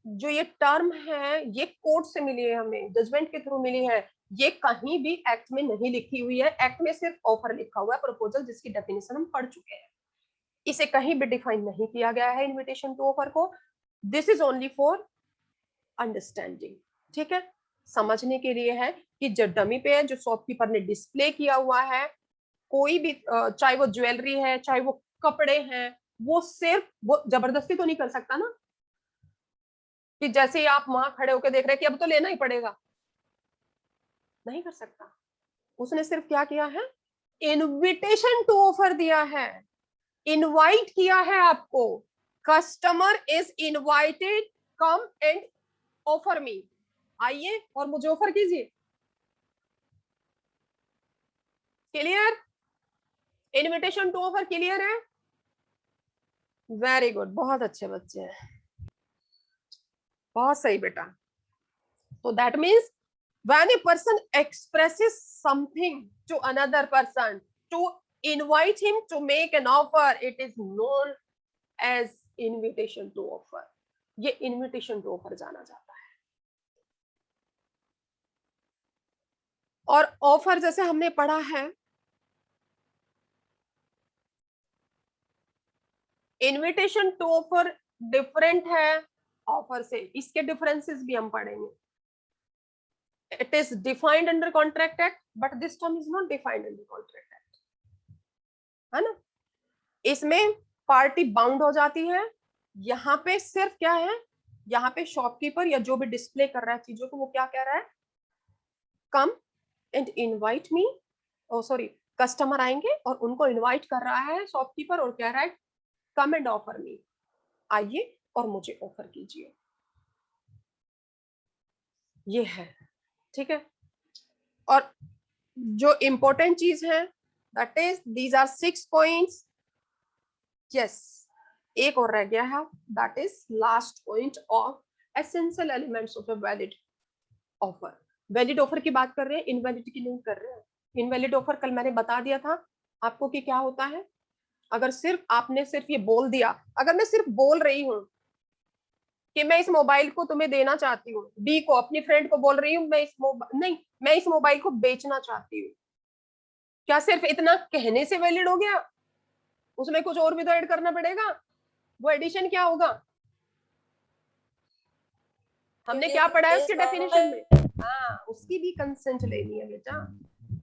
जो ये टर्म है ये कोर्ट से मिली है, हमें जजमेंट के थ्रू मिली है, ये कहीं भी एक्ट में नहीं लिखी हुई है, एक्ट में सिर्फ ऑफर लिखा हुआ है, प्रपोजल जिसकी डेफिनेशन हम पढ़ चुके हैं, इसे कहीं भी डिफाइन नहीं किया गया है इनविटेशन टू ऑफर को। This is only for understanding, ठीक है, समझने के लिए है कि जो डमी पे है, जो शॉपकीपर ने डिस्प्ले किया हुआ है, कोई भी चाहे वो ज्वेलरी है चाहे वो कपड़े हैं, वो सिर्फ वो जबरदस्ती तो नहीं कर सकता ना, कि जैसे ही आप वहां खड़े होकर देख रहे हैं कि अब तो लेना ही पड़ेगा, नहीं कर सकता। उसने सिर्फ क्या किया है, इनविटेशन टू ऑफर दिया है, इनवाइट किया है आपको, customer is invited, come and offer me, आइए और मुझे ऑफर कीजिए। Clear, invitation to offer clear है? वेरी गुड, बहुत अच्छे बच्चे हैं, बहुत सही बेटा। तो that means when a person expresses something to another person to invite him to make an offer, it is known as invitation to offer। ये invitation to offer जाना जाता है। और ऑफर जैसे हमने पढ़ा है, इनविटेशन टू ऑफर डिफरेंट है ऑफर से, इसके डिफरेंसेस भी हम पढ़ेंगे। It is defined under contract act, but this term is not defined under contract act, है ना। इसमें पार्टी बाउंड हो जाती है, यहाँ पे सिर्फ क्या है, यहाँ पे शॉपकीपर या जो भी डिस्प्ले कर रहा है चीजों को, वो क्या कह रहा है, come and invite me, oh sorry, customer आएंगे और उनको इनवाइट कर रहा है शॉपकीपर और कह रहा है कम एंड ऑफर मी, आइए और मुझे ऑफर कीजिए, ये है, ठीक है। और जो इंपॉर्टेंट चीज है, that is these are 6 points. Yes, एक और रह गया है, that is last point of essential elements of a valid offer. Valid offer की बात कर रहे हैं, इनवैलिड की नहीं कर रहे हैं। इनवैलिड ऑफर कल मैंने बता दिया था आपको कि क्या होता है, अगर सिर्फ आपने सिर्फ ये बोल दिया, अगर मैं सिर्फ बोल रही हूं कि मैं इस मोबाइल को तुम्हें देना चाहती हूँ, डी को, अपनी फ्रेंड को बोल रही हूँ मैं इस मोबाइल नहीं, मैं इस मोबाइल को बेचना चाहती हूँ, क्या सिर्फ इतना कहने से वैलिड हो गया? उसमें कुछ और भी तो ऐड करना पड़ेगा। वो एडिशन क्या होगा, हमने क्या पढ़ा है उसके डेफिनेशन में? हाँ, उसकी भी कंसेंट लेनी है बेटा,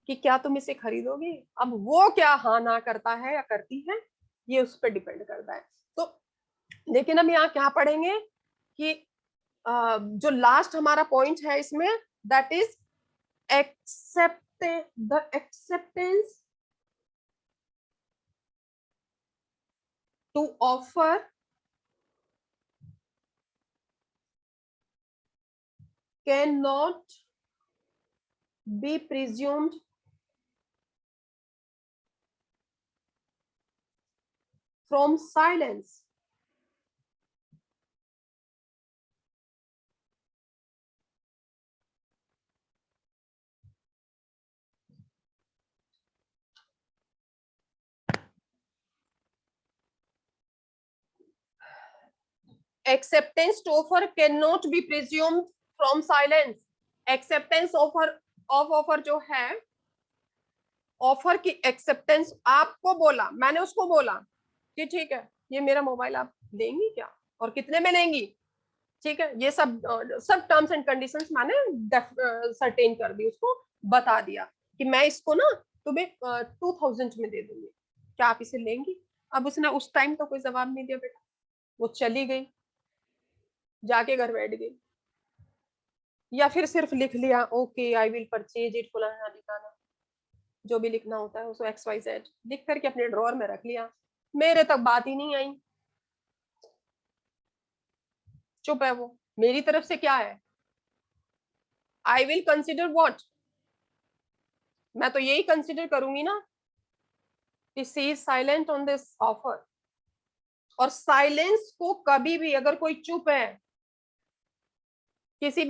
कि क्या तुम इसे खरीदोगे। अब वो क्या हाँ ना करता है या करती है, ये उस पर डिपेंड करता है। तो लेकिन हम यहाँ क्या पढ़ेंगे कि जो लास्ट हमारा पॉइंट है इसमें, that is the acceptance to offer can not be presumed from silence. Acceptance to offer cannot be presumed from silence। Acceptance offer of offer जो है, ऑफर की एक्सेप्टेंस, आपको बोला, मैंने उसको बोला कि ठीक है ये मेरा मोबाइल आप लेंगी क्या और कितने में लेंगी, ठीक है, ये सब सब टर्म्स एंड कंडीशंस मैंने सर्टेन कर दी, उसको बता दिया कि मैं इसको ना तुम्हें 2000 में दे दूंगी, क्या आप इसे लेंगी? अब उसने उस टाइम तो कोई जवाब नहीं दिया बेटा, वो चली गई, जाके घर बैठ गई, या फिर सिर्फ लिख लिया okay I will purchase it, फलाना ठिकाना, जो भी लिखना होता है उसको XYZ लिख करके अपने ड्रॉर में रख लिया, मेरे तक बात ही नहीं आई, चुप है वो। मेरी तरफ से क्या है, आई विल कंसिडर व्हाट, मैं तो यही कंसिडर करूंगी ना कि C is silent on this offer. और साइलेंस को कभी भी, अगर कोई चुप है, किसी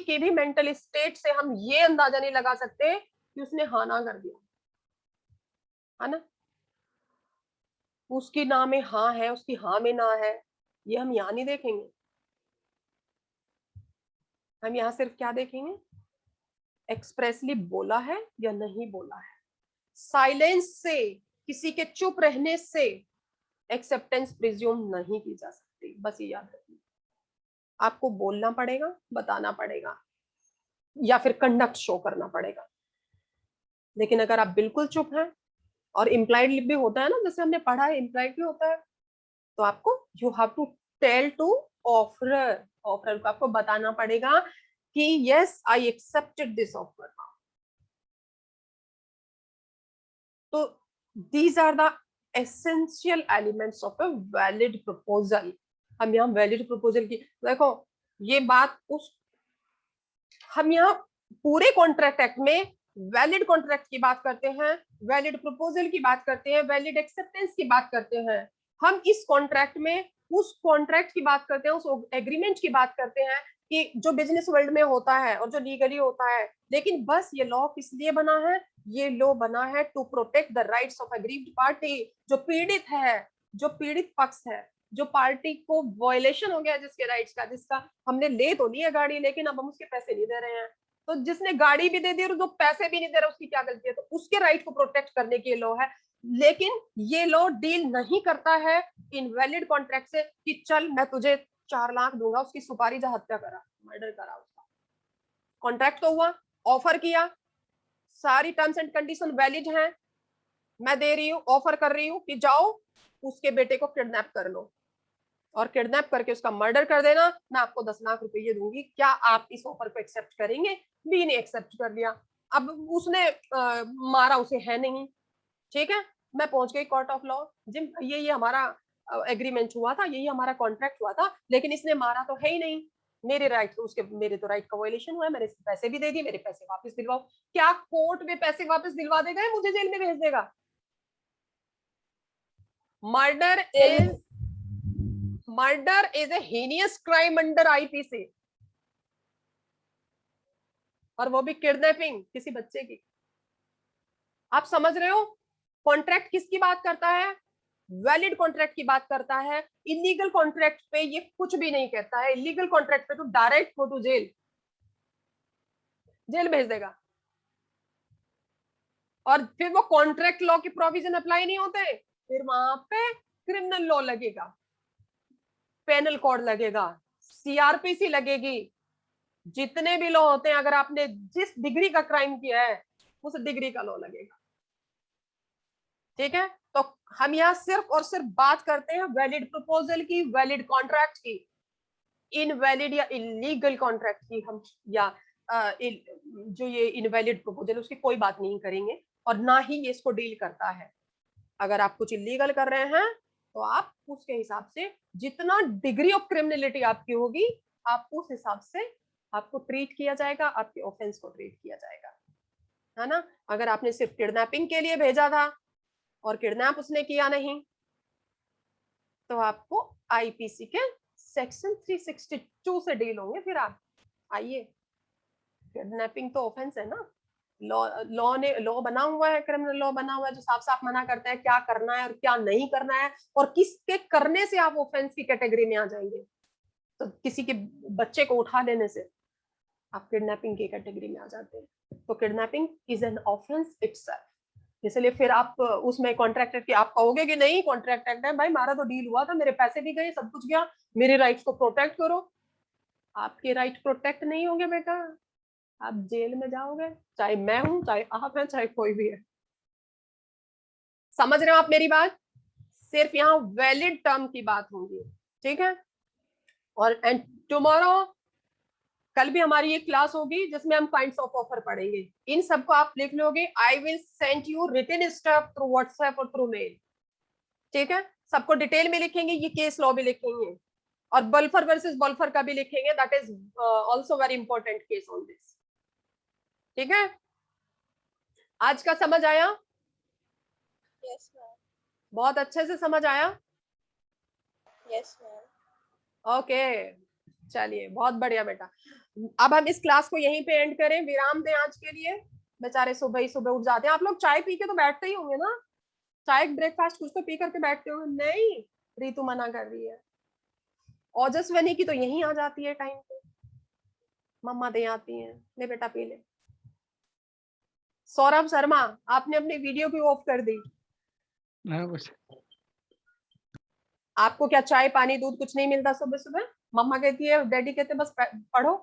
की भी मेंटल स्टेट से हम ये अंदाजा नहीं लगा सकते कि उसने हाँ ना कर दिया, है ना। उसकी ना में हाँ है, उसकी हाँ में ना है, ये हम यहाँ नहीं देखेंगे, हम यहाँ सिर्फ क्या देखेंगे, एक्सप्रेसली बोला है या नहीं बोला है। साइलेंस से, किसी के चुप रहने से एक्सेप्टेंस प्रिज्यूम नहीं की जा सकती, बस ये याद रखिए। आपको बोलना पड़ेगा, बताना पड़ेगा, या फिर कंडक्ट शो करना पड़ेगा। लेकिन अगर आप बिल्कुल चुप हैं, और इम्प्लाइड भी होता है ना, जैसे हमने पढ़ा है इम्प्लाइड भी होता है, तो आपको you have to tell to offeror, offeror को आपको बताना पड़ेगा कि yes I accepted this offer. तो these are the essential elements of a valid proposal. हम यहाँ वैलिड प्रपोजल की, देखो ये बात उस, हम यहाँ पूरे कॉन्ट्रैक्ट एक्ट में वैलिड कॉन्ट्रैक्ट की बात करते हैं, वैलिड प्रपोजल की बात करते हैं, वैलिड एक्सेप्टेंस की बात करते हैं। हम इस कॉन्ट्रैक्ट में उस कॉन्ट्रैक्ट की बात करते हैं, उस एग्रीमेंट की बात करते हैं कि जो बिजनेस वर्ल्ड में होता है और जो लीगली होता है। लेकिन बस ये लॉ किस लिए बना है? ये लॉ बना है to protect the rights of aggrieved party. जो पीड़ित है, जो पीड़ित पक्ष है, जो पार्टी को वायलेशन हो गया जिसके राइट्स का, जिसका हमने ले तो लिया गाड़ी, लेकिन अब हम उसके पैसे नहीं दे रहे हैं, तो जिसने गाड़ी भी दे दी और जो पैसे भी नहीं दे रहा उसकी क्या गलती है? तो उसके राइट को प्रोटेक्ट करने के लॉ है। लेकिन ये लॉ डील नहीं करता है इनवैलिड कॉन्ट्रैक्ट से कि चल मैं तुझे 4 लाख दूंगा, उसकी सुपारी जा हत्या करा, मर्डर करा, उसका कॉन्ट्रैक्ट तो हुआ, ऑफर किया, सारी टर्म्स एंड कंडीशन वैलिड हैं, मैं दे रही हूँ, ऑफर कर रही हूँ कि जाओ उसके बेटे को किडनैप कर लो और किडनैप करके उसका मर्डर कर देना, मैं आपको 10 लाख रुपए दूंगी। क्या आप इस ऑफर को एक्सेप्ट करेंगे? बी ने एक्सेप्ट कर लिया। अब उसने मारा उसे है नहीं, ठीक है, मैं पहुंच गई कोर्ट ऑफ लॉ, जिम ये हमारा एग्रीमेंट हुआ था, यही हमारा कॉन्ट्रैक्ट हुआ था, लेकिन इसने मारा तो है ही नहीं, मेरे राइट तो उसके, मेरे तो राइट का वायलेशन हुआ है, मैंने पैसे भी दे दिए, मेरे पैसे वापस दिलवाओ। क्या कोर्ट में पैसे वापस दिलवा देगा या मुझे जेल में भेज देगा? Murder is a heinous crime under IPC, और वो भी किडनैपिंग किसी बच्चे की। आप समझ रहे हो? कॉन्ट्रैक्ट किसकी बात करता है? वैलिड कॉन्ट्रैक्ट की बात करता है। इलीगल कॉन्ट्रैक्ट पे ये कुछ भी नहीं कहता है। इलीगल कॉन्ट्रैक्ट पे तो direct go to jail, jail भेज देगा। और फिर वो कॉन्ट्रैक्ट लॉ के प्रोविजन अप्लाई नहीं होते, फिर वहां पे क्रिमिनल लॉ लगेगा, पेनल कोड लगेगा, सीआरपीसी लगेगी, जितने भी लॉ होते हैं, अगर आपने जिस डिग्री का क्राइम किया है उस डिग्री का लॉ लगेगा। ठीक है, तो हम यहाँ सिर्फ और सिर्फ बात करते हैं वैलिड प्रपोजल की, वैलिड कॉन्ट्रैक्ट की। इनवैलिड या इलीगल कॉन्ट्रैक्ट की हम, या जो ये इनवैलिड प्रपोजल, उसकी कोई बात नहीं करेंगे, और ना ही ये इसको डील करता है। अगर आप कुछ इलीगल कर रहे हैं तो आप उसके हिसाब से, जितना डिग्री ऑफ क्रिमिनलिटी आपकी होगी, आप उस हिसाब से आपको ट्रीट किया जाएगा, आपके ऑफेंस को ट्रीट किया जाएगा, है ना। अगर आपने सिर्फ किडनैपिंग के लिए भेजा था और किडनैप उसने किया नहीं, तो आपको आईपीसी के सेक्शन 362 से डील होंगे। फिर आप आइए, किडनैपिंग तो ऑफेंस है ना, लॉ बना हुआ है, क्रिमिनल लॉ बना हुआ है जो साफ साफ मना करता है क्या करना है और क्या नहीं करना है, और किसके करने से आप ऑफेंस की कैटेगरी में आ जाएंगे। तो किसी के बच्चे को उठा लेने से आप किडनैपिंग की कैटेगरी में आ जाते हैं। तो kidnapping is an offence itself. इसलिए फिर आप उसमें कॉन्ट्रैक्ट की आप कहोगे कि नहीं कॉन्ट्रैक्ट एक्ट है, भाई हमारा तो डील हुआ था, मेरे पैसे भी गए, सब कुछ गया, मेरे राइट्स को प्रोटेक्ट करो। आपके राइट प्रोटेक्ट नहीं होंगे बेटा, आप जेल में जाओगे, चाहे मैं हूं, चाहे आप हैं, चाहे कोई भी है। समझ रहे हो आप मेरी बात? सिर्फ यहाँ वैलिड टर्म की बात होगी, ठीक है। और एंड टुमारो, कल भी हमारी एक क्लास होगी जिसमें हम काइंड्स ऑफ ऑफर पढ़ेंगे। इन सबको आप लिख लोगे, I will send you written stuff through WhatsApp और थ्रू मेल, ठीक है। सबको डिटेल में लिखेंगे, ये केस लॉ भी लिखेंगे, और बल्फर वर्सेस बल्फर का भी लिखेंगे, that is also very important case on this, ठीक है। आज का समझ आया? Yes ma'am. बहुत अच्छे से समझ आया? Yes ma'am. ओके, चलिए बहुत बढ़िया बेटा। अब हम इस क्लास को यहीं पे एंड करें, विराम दें आज के लिए। बेचारे सुबह ही सुबह उठ जाते हैं। आप लोग चाय पी के तो बैठते ही होंगे ना, चाय ब्रेकफास्ट कुछ तो पी करके बैठते होंगे। नहीं, रीतु मना कर रही है। ओजस्विनी की तो यहीं आ जाती है टाइम पे, मम्मा दे आती हैं, ले बेटा पी ले। सौरभ शर्मा, आपने अपनी वीडियो क्यों ऑफ कर दी? हाँ, कुछ आपको क्या चाय पानी दूध कुछ नहीं मिलता सुबह सुबह? मम्मा कहती है, डैडी कहते हैं बस पढ़ो।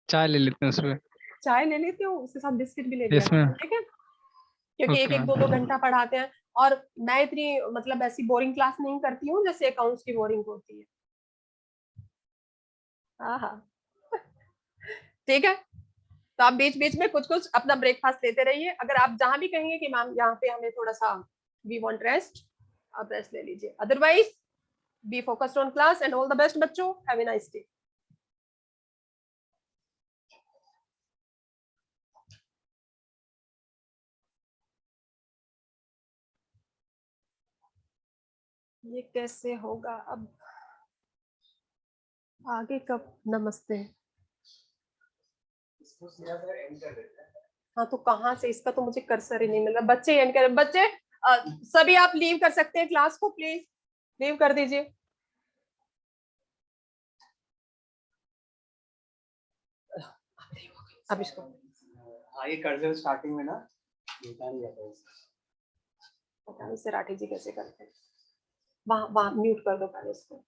चाय ले लेते हैं उसमें। चाय ले लेती हूँ, उसके साथ बिस्किट भी ले लिया Yes, ma'am. ठीक है, क्योंकि एक Okay, एक दो ma'am. दो घंटा पढ़ाते हैं। और मैं इतनी मतलब ऐसी बोरिंग क्लास नहीं करती हूँ जैसे अकाउंट्स की बोरिंग होती है। हाँ हाँ ठीक है, तो आप बीच बीच में कुछ कुछ अपना ब्रेकफास्ट लेते रहिए। अगर आप जहां भी कहेंगे कि मैम यहाँ पे हमें थोड़ा सा वी वांट रेस्ट, आप रेस्ट ले लीजिए। Otherwise be focused on class and all the best बच्चों, हैव ए नाइस डे। ये कैसे होगा अब आगे कब? नमस्ते। हाँ तो कहाँ से? इसका तो मुझे कर्सर ही नहीं मिल रहा। बच्चे एंड कर, बच्चे सभी आप लीव कर सकते हैं क्लास को, प्लीज लीव कर दीजिए। अब इसको हाँ, ये कर्सर स्टार्टिंग में ना मिलता नहीं जाता है। पता नहीं से राठी जी कैसे करते हैं। वहां म्यूट कर दो पहले इसको।